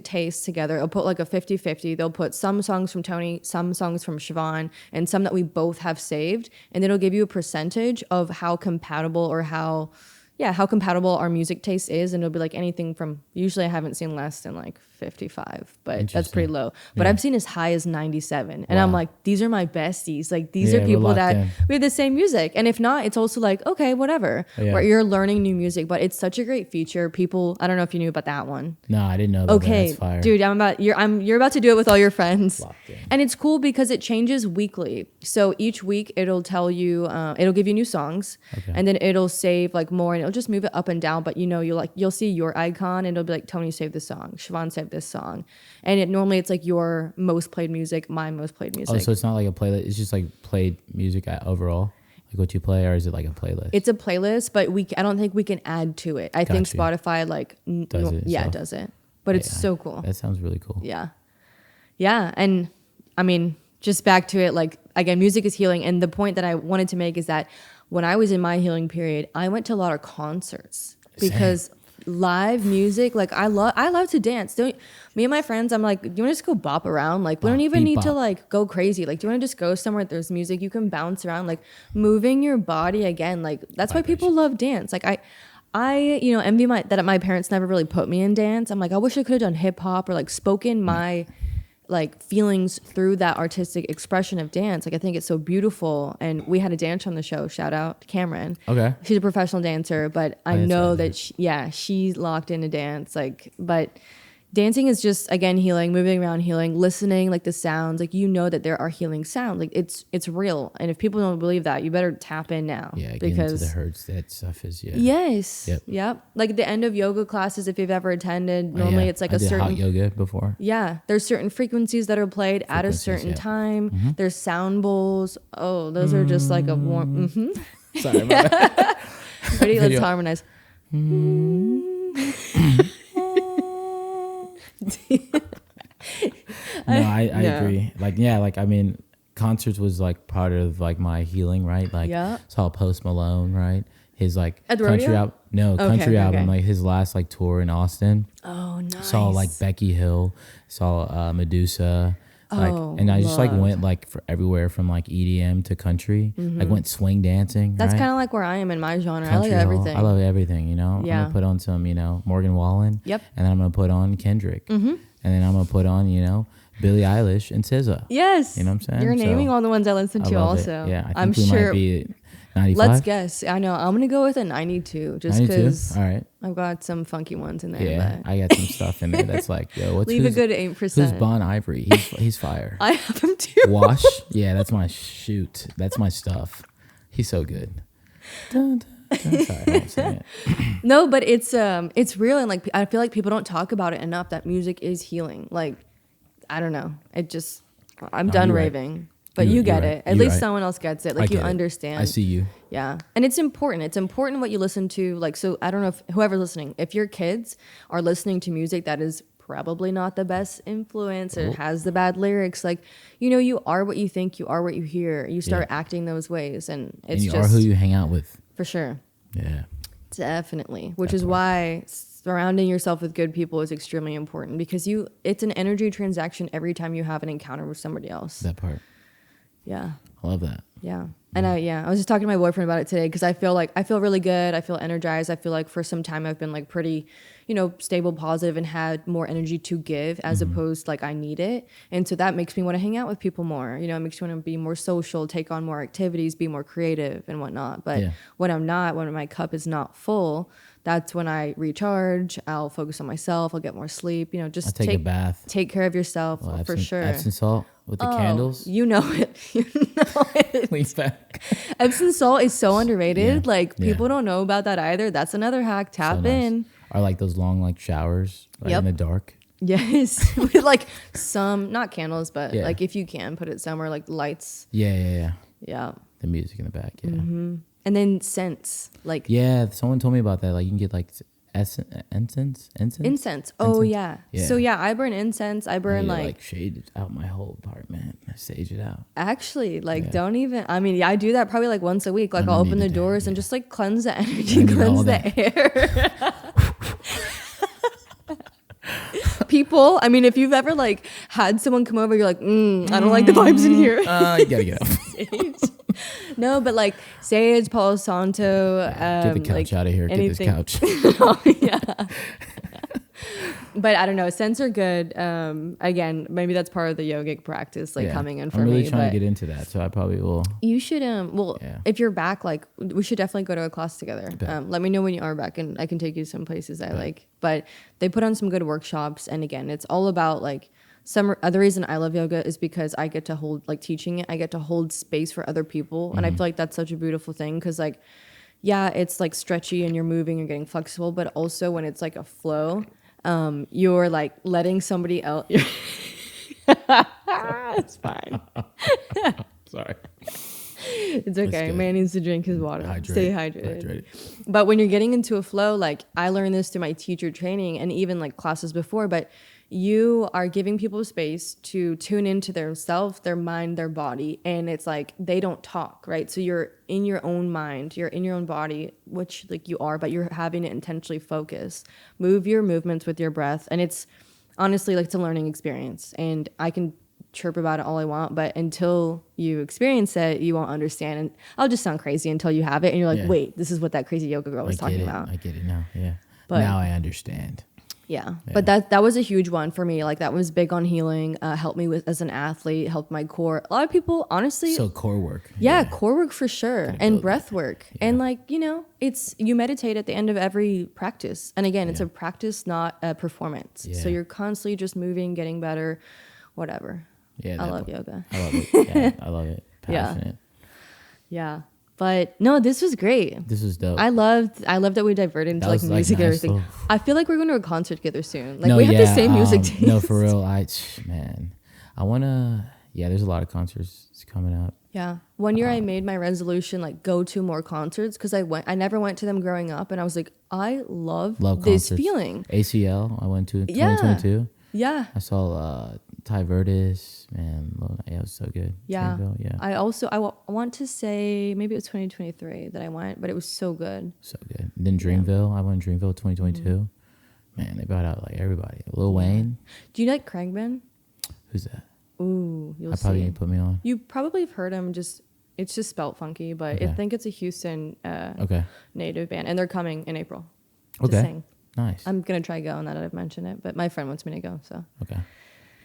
tastes together. It'll put like a 50-50. They'll put some songs from Tony, some songs from Siobhan, and some that we both have saved. And it'll give you a percentage of how compatible or how how compatible our music taste is, and it'll be like anything from, usually I haven't seen less than like 55, but that's pretty low. But I've seen as high as 97, and I'm like, these are my besties. Like these are people that we have the same music, and if not, it's also like, okay, whatever. Where you're learning new music, but it's such a great feature. People, I don't know if you knew about that one. No, I didn't know about that. That's fire. Dude, you're about to do it with all your friends, and it's cool because it changes weekly. So each week it'll tell you, it'll give you new songs, and then it'll save like more, and it'll just move it up and down. But you'll see your icon, and it'll be like, Tony saved this song, Siobhan saved this song, and normally it's like your most played music, my most played music. Oh, so it's not like a playlist; it's just like played music overall, like what you play, or is it like a playlist? It's a playlist, but I don't think we can add to it. I think Spotify does it. It does it, but it's so cool. That sounds really cool. Yeah, and I mean, just back to it, like again, music is healing, and the point that I wanted to make is that when I was in my healing period, I went to a lot of concerts because live music, like I love to dance. Me and my friends, I'm like, do you want to just go bop around? Like we don't even need to like go crazy. Like do you want to just go somewhere there's music, you can bounce around, like moving your body again. Like that's why people love dance. Like I envy that my parents never really put me in dance. I'm like, I wish I could have done hip hop or like spoken my like feelings through that artistic expression of dance. Like I think it's so beautiful, and we had a dancer on the show. Shout out to Cameron. Okay, she's a professional dancer, but I know that she's locked into dance. Like, but dancing is just, again, healing, moving around, healing, listening, like the sounds, like that there are healing sounds, like it's real. And if people don't believe that, you better tap in now. Yeah, because the hertz, that stuff is Yes. Yep. Like at the end of yoga classes, if you've ever attended, normally it's like I did hot yoga before. Yeah, there's certain frequencies that are played at a certain time. There's sound bowls. Oh, those are just like a warm. Sorry about that. Ready? Let's harmonize. I agree. Like I mean, concerts was like part of like my healing, right? Like saw Post Malone, right? His like country album. No, country album, like his last like tour in Austin. Oh, nice. Saw like Becky Hill, saw Medusa. Like, and I just like went like for everywhere from like EDM to country. Like went swing dancing. That's kind of like where I am in my genre. Country I like everything. I love everything, you know. Yeah. I'm gonna put on some, Morgan Wallen. Yep. And then I'm gonna put on Kendrick. And then I'm gonna put on, Billie Eilish and SZA. Yes. You know what I'm saying? You're naming all the ones I listen to also. Yeah. I think I'm we sure. Might be 95? Let's guess. I know. I'm gonna go with a 92, just because. All right. I've got some funky ones in there. Yeah, but I got some stuff in there that's like, yo, leave a good 8%. Who's Bon Ivory? He's fire. I have him too. Wash, yeah, that's my shoot. That's my stuff. He's so good. Sorry, I won't say it. No, but it's real, and like I feel like people don't talk about it enough. That music is healing. Like I don't know. I'm done raving. Right. But you get it. At least someone else gets it. Like you understand. I see you. Yeah. And it's important. It's important what you listen to. Like, so I don't know if whoever's listening, if your kids are listening to music that is probably not the best influence or has the bad lyrics, like, you are what you think, you are what you hear. You start acting those ways. And you are who you hang out with. For sure. Yeah. Definitely. Which is why surrounding yourself with good people is extremely important, because it's an energy transaction every time you have an encounter with somebody else. That part. Yeah. I love that. Yeah. And I was just talking to my boyfriend about it today, because I feel really good. I feel energized. I feel like for some time I've been like pretty, stable, positive, and had more energy to give as opposed like I need it. And so that makes me want to hang out with people more. It makes me want to be more social, take on more activities, be more creative and whatnot. But when my cup is not full, that's when I recharge. I'll focus on myself. I'll get more sleep. Just take a bath. Take care of yourself for sure. Epsom salt with the candles. You know it. Leans back. Epsom salt is so underrated. People don't know about that either. That's another hack. Tap in. Or like those long like showers in the dark. Yes. With like some, not candles, but like if you can put it somewhere, like lights. Yeah. The music in the back. Yeah. And then scents. Like someone told me about that. Like you can get like incense. Oh yeah. So I burn incense. I burn like shade out my whole apartment. I sage it out. Actually, don't even. I mean, I do that probably like once a week. Like I'll open the doors and just like cleanse the energy, cleanse the air. People, I mean, if you've ever like had someone come over, you're like, I don't like the vibes in here. You gotta get out. No, but like Sage, Palo Santo, Get the couch like out of here. anything. Get this couch. Oh, yeah. But I don't know. Scents are good. Again, maybe that's part of the yogic practice, like coming in for me. I'm really trying to get into that, so I probably will. You should. If you're back, like we should definitely go to a class together. Let me know when you are back, and I can take you some places I like. But they put on some good workshops, and again, it's all about like some other reason I love yoga is because I get to hold like teaching it. I get to hold space for other people, and I feel like that's such a beautiful thing because like, yeah, it's like stretchy and you're moving, you're getting flexible, but also when it's like a flow. You're like letting somebody else. It's fine. Sorry. It's okay. Man needs to drink his water. Stay hydrated. But when you're getting into a flow, like I learned this through my teacher training and even like classes before, but you are giving people space to tune into their self, their mind, their body. And it's like, they don't talk, right? So you're in your own mind, you're in your own body, which like you are, but you're having to intentionally focus, move your movements with your breath. And it's honestly like it's a learning experience. And I can chirp about it all I want, but until you experience it, you won't understand. And I'll just sound crazy until you have it. And you're like, wait, this is what that crazy yoga girl was talking about. I get it now. Yeah. But now I understand. Yeah. But that was a huge one for me. Like that was big on healing, helped me with as an athlete, helped my core. A lot of people, honestly. So core work. Yeah, core work for sure. And breath work. Yeah. And like, it's, you meditate at the end of every practice. And again, it's a practice, not a performance. Yeah. So you're constantly just moving, getting better, whatever. Yeah. I love yoga. I love it. Yeah, I love it. Passionate. Yeah. But no, this was great. This was dope. I loved that we diverted into like music and everything. Little... I feel like we're going to a concert together soon. Like we have the same music taste. No, for real. I want to, there's a lot of concerts coming up. Yeah. One year I made my resolution, like go to more concerts because I never went to them growing up. And I was like, I love this concerts. Feeling. ACL, I went to 2022. Yeah. I saw Ty Vertis, man. It was so good. Yeah. I want to say maybe it was 2023 that I went, but it was so good. So good. And then Dreamville, I went to Dreamville 2022. Mm-hmm. Man, they brought out like everybody. Lil Wayne. Do you like Krangben? Who's that? Ooh, you'll see. Probably need to put me on. You probably have heard him. It's just spelt funky, but I think it's a Houston native band, and they're coming in April. To sing. Nice. I'm gonna try go now that I've mentioned it, but my friend wants me to go. So okay,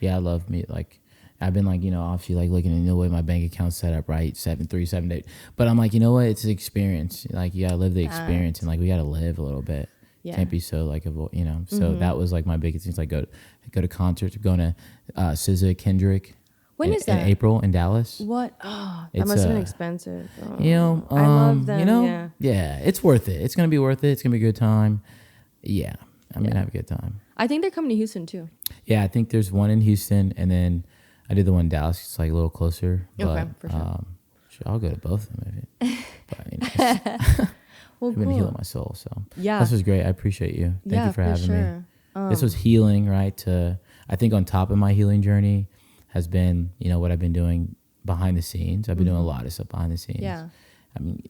yeah, I love me. Like I've been like obviously like looking at the way my bank account's set up, right? 737 but I'm like, you know what? It's an experience. Like you gotta live the experience, and like we gotta live a little bit. Yeah. Can't be so like So that was like my biggest things. Like go to concerts. I'm going to SZA, Kendrick. When is that? In April in Dallas. What? Oh, that must have been expensive. Oh. I love them. Yeah, it's worth it. It's gonna be worth it. It's gonna be a good time. Yeah, I'm gonna have a good time. I think they're coming to Houston too. Yeah, I think there's one in Houston, and then I did the one in Dallas. It's like a little closer. Okay, for sure. I'll go to both of them. But well, I've been healing my soul, so this was great. I appreciate you. Thank you for having me. This was healing, right? I think on top of my healing journey has been, what I've been doing behind the scenes. I've been doing a lot of stuff behind the scenes. Yeah. I mean,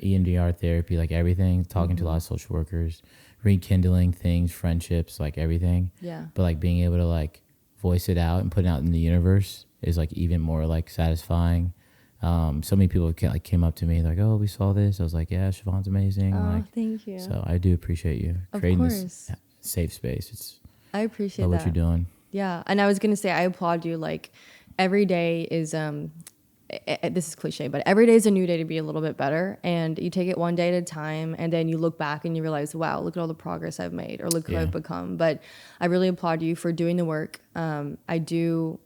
EMDR therapy, like everything, talking to a lot of social workers, rekindling things, friendships, like everything. Yeah. But like being able to like voice it out and put it out in the universe is like even more like satisfying. So many people came up to me like, oh, we saw this. I was like, yeah, Siobhan's amazing. Oh, thank you. So I do appreciate you creating this safe space. I appreciate what you're doing. Yeah. And I was going to say, I applaud you. Like every day is, this is cliche, but every day is a new day to be a little bit better. And you take it one day at a time, and then you look back and you realize, wow, look at all the progress I've made, or look who I've become. But I really applaud you for doing the work. I do,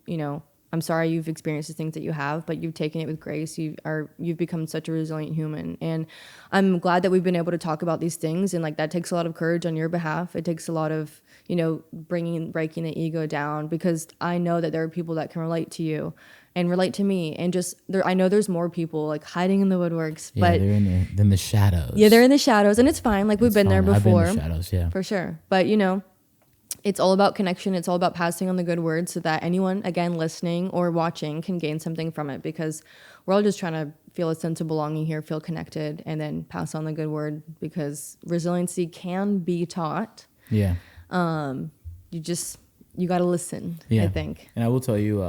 I'm sorry you've experienced the things that you have, but you've taken it with grace. You've become such a resilient human. And I'm glad that we've been able to talk about these things. And like, that takes a lot of courage on your behalf. It takes a lot of, breaking the ego down, because I know that there are people that can relate to you and relate to me. And just I know there's more people like hiding in the woodworks, but they're in the shadows. Yeah, they're in the shadows, and it's fine. Like we've been there before. I've been in the shadows, yeah. For sure. But it's all about connection. It's all about passing on the good word so that anyone, again, listening or watching can gain something from it, because we're all just trying to feel a sense of belonging here, feel connected, and then pass on the good word, because resiliency can be taught. Yeah. You got to listen, I think. And I will tell you,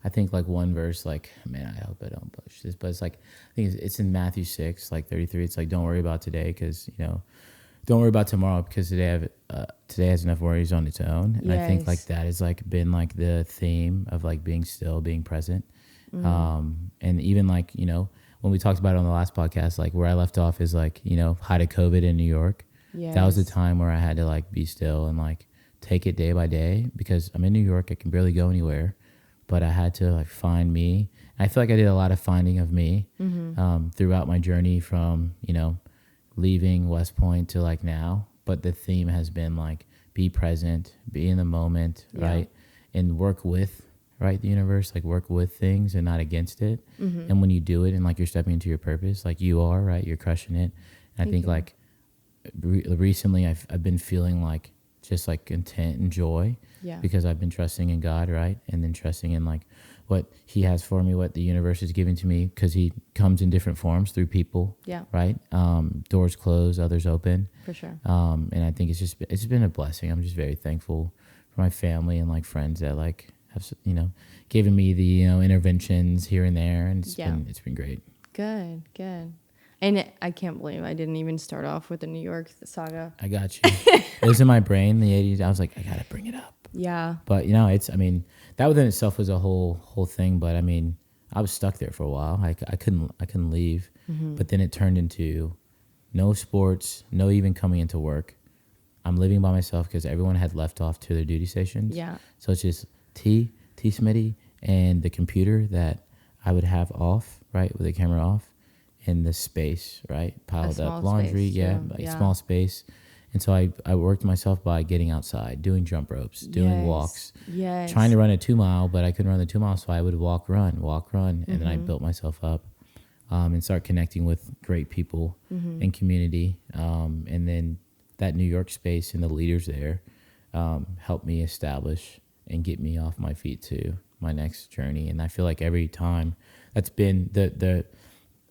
I think like one verse, like, man, I hope I don't push this, but it's like, I think it's in Matthew 6, like 33. It's like, don't worry about today because, don't worry about tomorrow because today has enough worries on its own. And I think like that has like been like the theme of like being still, being present. And even like, when we talked about it on the last podcast, like where I left off is like, height of COVID in New York. Yes. That was the time where I had to like be still and like take it day by day because I'm in New York. I can barely go anywhere, but I had to like find me. And I feel like I did a lot of finding of me throughout my journey from, leaving West Point to like now. But the theme has been like, be present, be in the moment, right? And work with, right, the universe, like work with things and not against it. And when you do it and like you're stepping into your purpose, like you are, right, you're crushing it. And I think like recently I've been feeling like just like content and joy because I've been trusting in God, right? And then trusting in like what he has for me, what the universe is giving to me, because he comes in different forms through people, right? Doors close, others open. For sure. And I think it's been a blessing. I'm just very thankful for my family and like friends that like have, given me the, interventions here and there. And it's been great. Good. And I can't believe I didn't even start off with the New York saga. I got you. It was in my brain in the 80s. I was like, I got to bring it up. Yeah. But, that within itself was a whole thing. But, I was stuck there for a while. I couldn't leave. But then it turned into no sports, no even coming into work. I'm living by myself because everyone had left off to their duty stations. Yeah. So it's just T Smitty, and the computer that I would have off, right, with the camera off. In the space, right? Piled up laundry, small space. And so I worked myself by getting outside, doing jump ropes, doing walks, trying to run a 2 mile, but I couldn't run the 2 miles. So I would walk, run. And then I built myself up and start connecting with great people and community. And then that New York space and the leaders there helped me establish and get me off my feet to my next journey. And I feel like every time that's been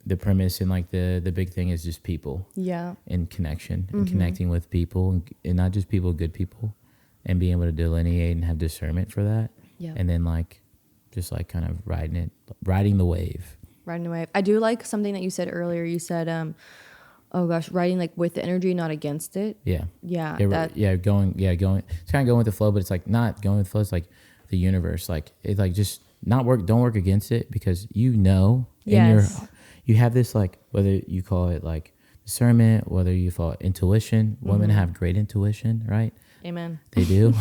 the premise and like the big thing is just people and connection and connecting with people and not just people, good people, and being able to delineate and have discernment for that. And then like just like kind of riding the wave. I do like something that you said earlier. You said riding like with the energy, not against it. Going it's kind of going with the flow, but it's like not going with the flow. It's like the universe, like it's like just don't work against it because in your you have this, like, whether you call it like discernment, whether you call it intuition. Women have great intuition, right? Amen. They do.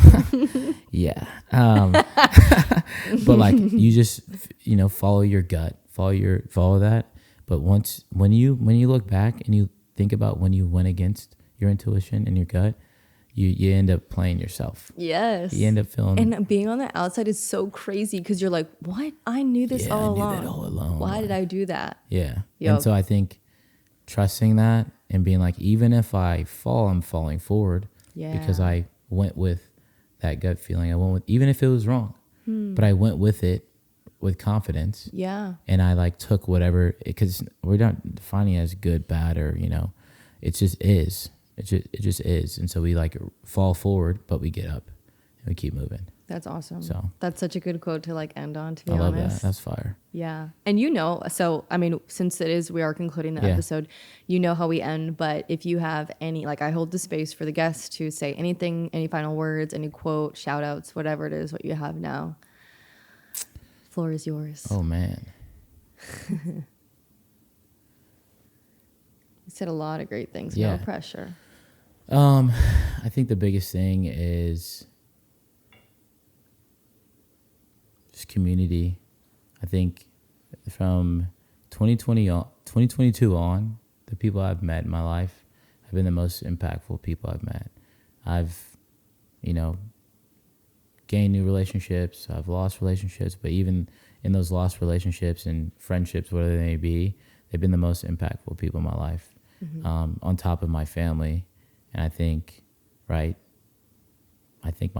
Yeah. But like you just, follow your gut, follow that. But when you look back and you think about when you went against your intuition and your gut, you end up playing yourself. Yes. You end up feeling. And being on the outside is so crazy because you're like, what? I knew this all along. I knew that all along. Why did I do that? Yeah. Yep. And so I think trusting that and being like, even if I fall, I'm falling forward because I went with that gut feeling. Even if it was wrong, but I went with it with confidence. Yeah. And I like took whatever, because we're not defining it as good, bad, or, it just is. It just is. And so we like fall forward, but we get up and we keep moving. That's awesome. So that's such a good quote to like end on, to be honest. I love that. That's fire. Yeah. And since we are concluding the episode, how we end, but if you have any, like I hold the space for the guests to say anything, any final words, any quote, shout outs, whatever it is, what you have now. Floor is yours. Oh man. You said a lot of great things. No pressure. I think the biggest thing is just community. I think from 2022 on, the people I've met in my life have been the most impactful people I've met. I've, gained new relationships. I've lost relationships, but even in those lost relationships and friendships, whatever they may be, they've been the most impactful people in my life, on top of my family. And I think, my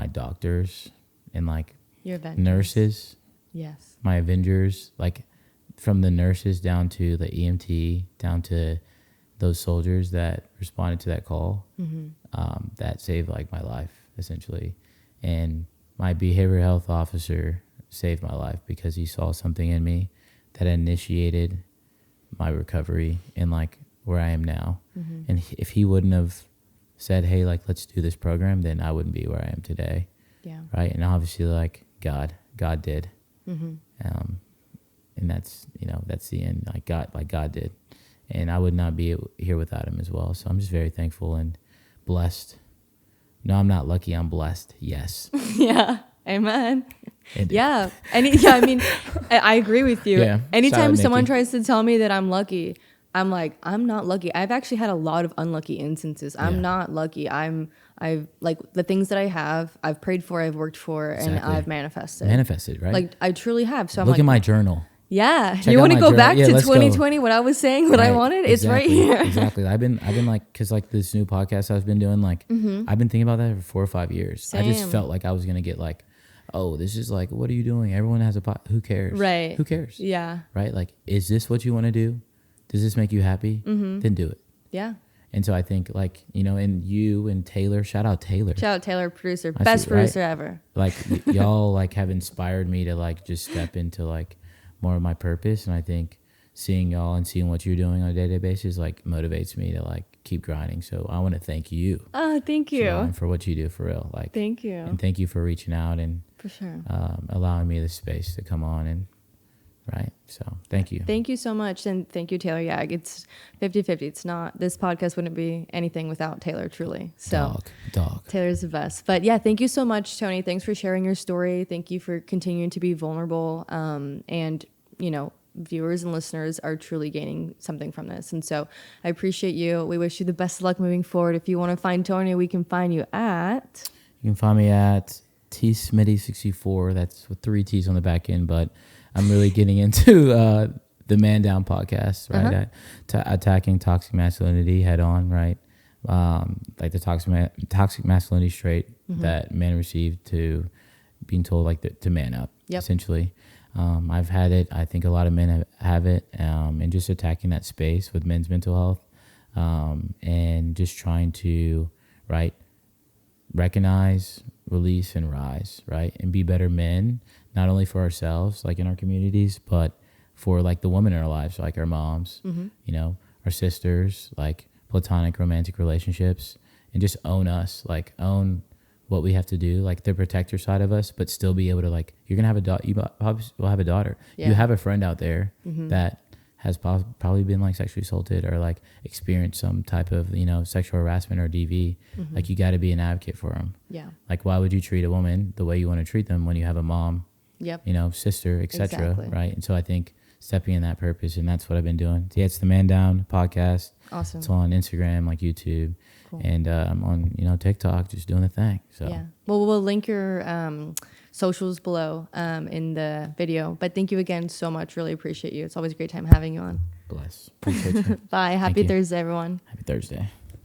doctors and like nurses, my Avengers, like from the nurses down to the EMT, down to those soldiers that responded to that call, that saved like my life essentially. And my behavioral health officer, saved my life because he saw something in me that initiated my recovery and like where I am now. And if he wouldn't have said, hey, like, let's do this program, then I wouldn't be where I am today. Yeah. Right. And obviously like God did. And that's, that's the end. Like God did. And I would not be here without him as well. So I'm just very thankful and blessed. No, I'm not lucky. I'm blessed. Yes. Yeah. Amen. Yeah. I mean, I agree with you. Yeah. Anytime someone tries to tell me that I'm lucky, I'm like, I'm not lucky. I've actually had a lot of unlucky instances. I'm not lucky. I've like the things that I have, I've prayed for, I've worked for, and I've manifested. Right? Like I truly have. So I'm look at my journal. Yeah. You want to go back to 2020, what I was saying, what I wanted? It's right here. Exactly. I've been like, cause like this new podcast I've been doing, like I've been thinking about that for 4 or 5 years. Same. I just felt like I was going to get like, oh, this is like, what are you doing? Everyone has a who cares? Right. Who cares? Yeah. Right. Like, is this what you want to do? Does this make you happy? Then do it. Yeah. And so I think like, and you and Taylor, shout out Taylor, producer, best producer ever. Like y'all like have inspired me to like just step into like more of my purpose. And I think seeing y'all and seeing what you're doing on a day-to-day basis like motivates me to like keep grinding. So I want to thank you. Oh, thank you. For what you do for real. Like, thank you. And thank you for reaching out and for sure allowing me the space to come on and right. So thank you. Thank you so much. And thank you, Taylor. Yeah, it's 50-50. It's not, this podcast wouldn't be anything without Taylor, truly. So dog. Taylor's the best. But yeah, thank you so much, Tony. Thanks for sharing your story. Thank you for continuing to be vulnerable. And, viewers and listeners are truly gaining something from this. And so I appreciate you. We wish you the best of luck moving forward. If you want to find Tony, we can find you at... You can find me at tsmitty64. That's with 3 T's on the back end, but I'm really getting into the Man Down podcast, right? Attacking toxic masculinity head on, right? Like the toxic masculinity trait that men receive to being told like to man up, essentially. I've had it. I think a lot of men have it, and just attacking that space with men's mental health, and just trying to, right, recognize, release, and rise, right, and be better men, not only for ourselves, like in our communities, but for like the women in our lives, like our moms, our sisters, like platonic romantic relationships, and just own us, like own what we have to do, like the protector side of us, but still be able to like, you're going to have a daughter, you will have a daughter. Yeah. You have a friend out there that has probably been like sexually assaulted or like experienced some type of, sexual harassment or DV. Like you got to be an advocate for them. Yeah. Like why would you treat a woman the way you want to treat them when you have a mom, sister, etc. Exactly. Right. And so I think stepping in that purpose, and that's what I've been doing. Yeah, it's the Man Down podcast. Awesome. It's on Instagram, like YouTube. Cool. And I'm on, TikTok, just doing the thing. So yeah. Well, we'll link your socials below in the video. But thank you again so much. Really appreciate you. It's always a great time having you on. Bless. Appreciate you. Bye. Happy Thursday, everyone. Happy Thursday.